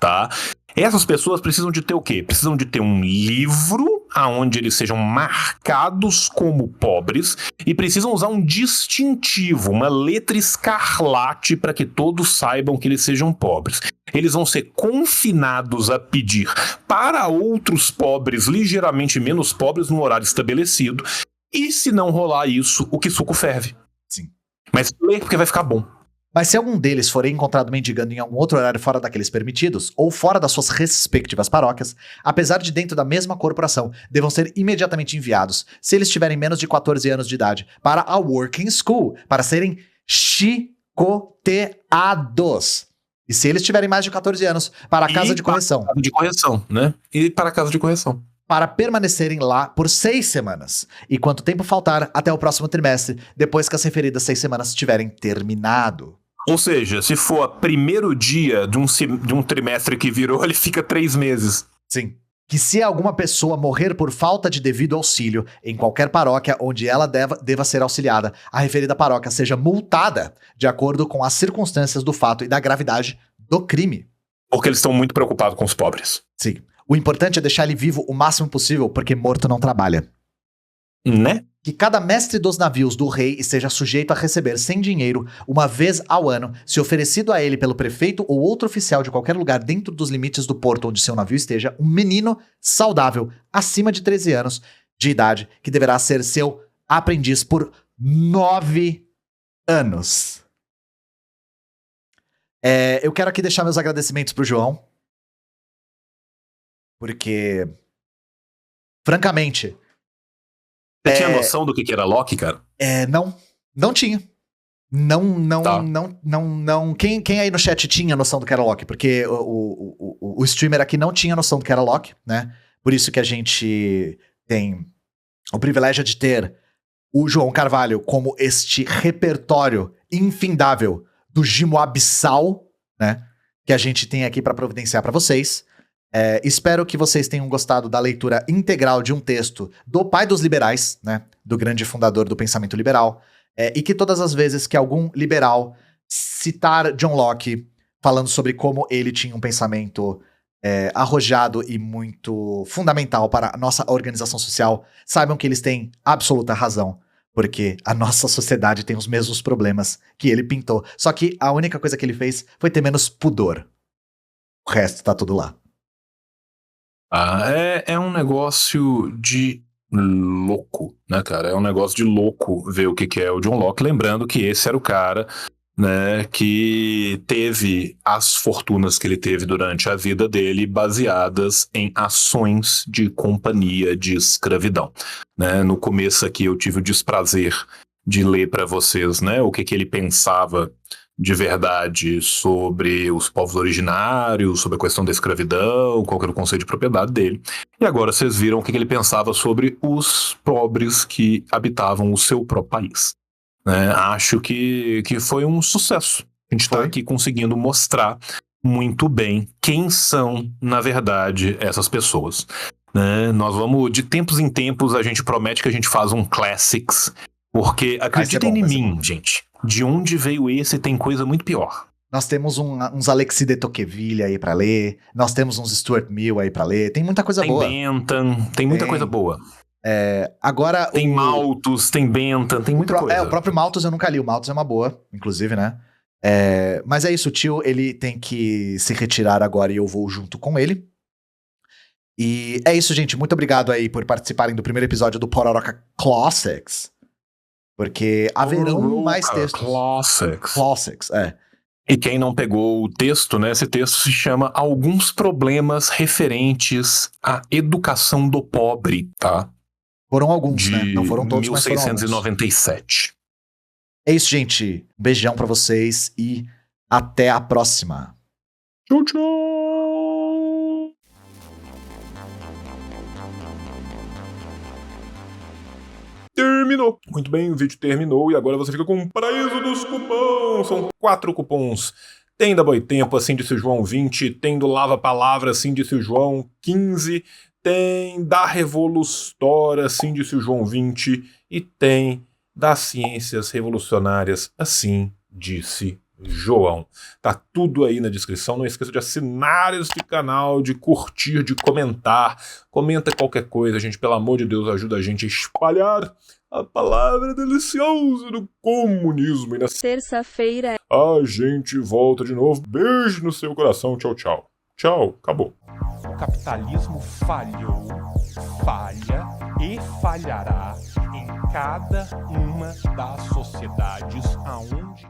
Tá? Essas pessoas precisam de ter o quê? Precisam de ter um livro aonde eles sejam marcados como pobres e precisam usar um distintivo, uma letra escarlate para que todos saibam que eles sejam pobres. Eles vão ser confinados a pedir para outros pobres ligeiramente menos pobres no horário estabelecido e se não rolar isso, o que suco ferve. Sim. Mas lê porque vai ficar bom. Mas se algum deles for encontrado mendigando em algum outro horário fora daqueles permitidos, ou fora das suas respectivas paróquias, apesar de dentro da mesma corporação, devam ser imediatamente enviados, se eles tiverem menos de 14 anos de idade, para a working school, para serem chicoteados. E se eles tiverem mais de 14 anos, para a casa de correção. Casa de correção, né? E para a casa de correção. Para permanecerem lá por 6 semanas. E quanto tempo faltar até o próximo trimestre, depois que as referidas 6 semanas tiverem terminado. Ou seja, se for primeiro dia de um trimestre que virou, ele fica 3 meses. Sim. Que se alguma pessoa morrer por falta de devido auxílio em qualquer paróquia onde ela deva ser auxiliada, a referida paróquia seja multada de acordo com as circunstâncias do fato e da gravidade do crime. Porque eles estão muito preocupados com os pobres. Sim. O importante é deixar ele vivo o máximo possível, porque morto não trabalha. Né? Que cada mestre dos navios do rei esteja sujeito a receber sem dinheiro, uma vez ao ano, se oferecido a ele pelo prefeito ou outro oficial de qualquer lugar dentro dos limites do porto onde seu navio esteja, um menino saudável, acima de 13 anos de idade, que deverá ser seu aprendiz por 9 anos. Eu quero aqui deixar meus agradecimentos pro João, porque, francamente... Você tinha noção do que era Loki, cara? Não tinha. Não. Tá. Não. Quem aí no chat tinha noção do que era Loki? Porque o streamer aqui não tinha noção do que era Loki, né? Por isso que a gente tem o privilégio de ter o João Carvalho como este repertório infindável do Gimo Abissal, né? Que a gente tem aqui para providenciar para vocês. Espero que vocês tenham gostado da leitura integral de um texto do pai dos liberais, né, do grande fundador do pensamento liberal, e que todas as vezes que algum liberal citar John Locke falando sobre como ele tinha um pensamento arrojado e muito fundamental para a nossa organização social, saibam que eles têm absoluta razão, porque a nossa sociedade tem os mesmos problemas que ele pintou, só que a única coisa que ele fez foi ter menos pudor. O resto tá tudo lá. É um negócio de louco, né, cara? É um negócio de louco ver o que é o John Locke. Lembrando que esse era o cara né, que teve as fortunas que ele teve durante a vida dele baseadas em ações de companhia de escravidão, né? No começo aqui eu tive o desprazer de ler para vocês, né, o que ele pensava de verdade sobre os povos originários, sobre a questão da escravidão, qual que era o conceito de propriedade dele. E agora vocês viram o que ele pensava sobre os pobres que habitavam o seu próprio país. Acho que foi um sucesso. A gente está aqui conseguindo mostrar muito bem quem são, na verdade, essas pessoas. Nós vamos, de tempos em tempos, a gente promete que a gente faz um Classics, porque acreditem em mim, gente, de onde veio esse tem coisa muito pior. Nós temos uns Alexis de Tocqueville aí pra ler, nós temos uns Stuart Mill aí pra ler, tem muita coisa boa. Tem Bentham, tem muita coisa boa. Agora tem Malthus, tem Bentham, tem muita coisa. O próprio Malthus eu nunca li, o Malthus é uma boa, inclusive, né? Mas é isso, o tio, ele tem que se retirar agora e eu vou junto com ele. E é isso, gente, muito obrigado aí por participarem do primeiro episódio do Pororoca Classics. Porque haverão mais textos. Classics, E quem não pegou o texto, né? Esse texto se chama Alguns Problemas Referentes à Educação do Pobre, tá? Foram alguns, né? Não foram todos, 1697. Mas foram alguns. É isso, gente. Um beijão pra vocês e até a próxima. Tchau, tchau! Terminou. Muito bem, o vídeo terminou e agora você fica com o paraíso dos cupons. São 4 cupons. Tem da Boitempo, assim disse o João, 20. Tem do Lava Palavra, assim disse o João, 15. Tem da Revolustora, assim disse o João, 20. E tem das Ciências Revolucionárias, assim disse João. Tá tudo aí na descrição. Não esqueça de assinar este canal, de curtir, de comentar. Comenta qualquer coisa, gente. Pelo amor de Deus, ajuda a gente a espalhar a palavra deliciosa do comunismo. E na terça-feira a gente volta de novo. Beijo no seu coração. Tchau, tchau. Tchau, acabou. O capitalismo falhou, falha e falhará em cada uma das sociedades aonde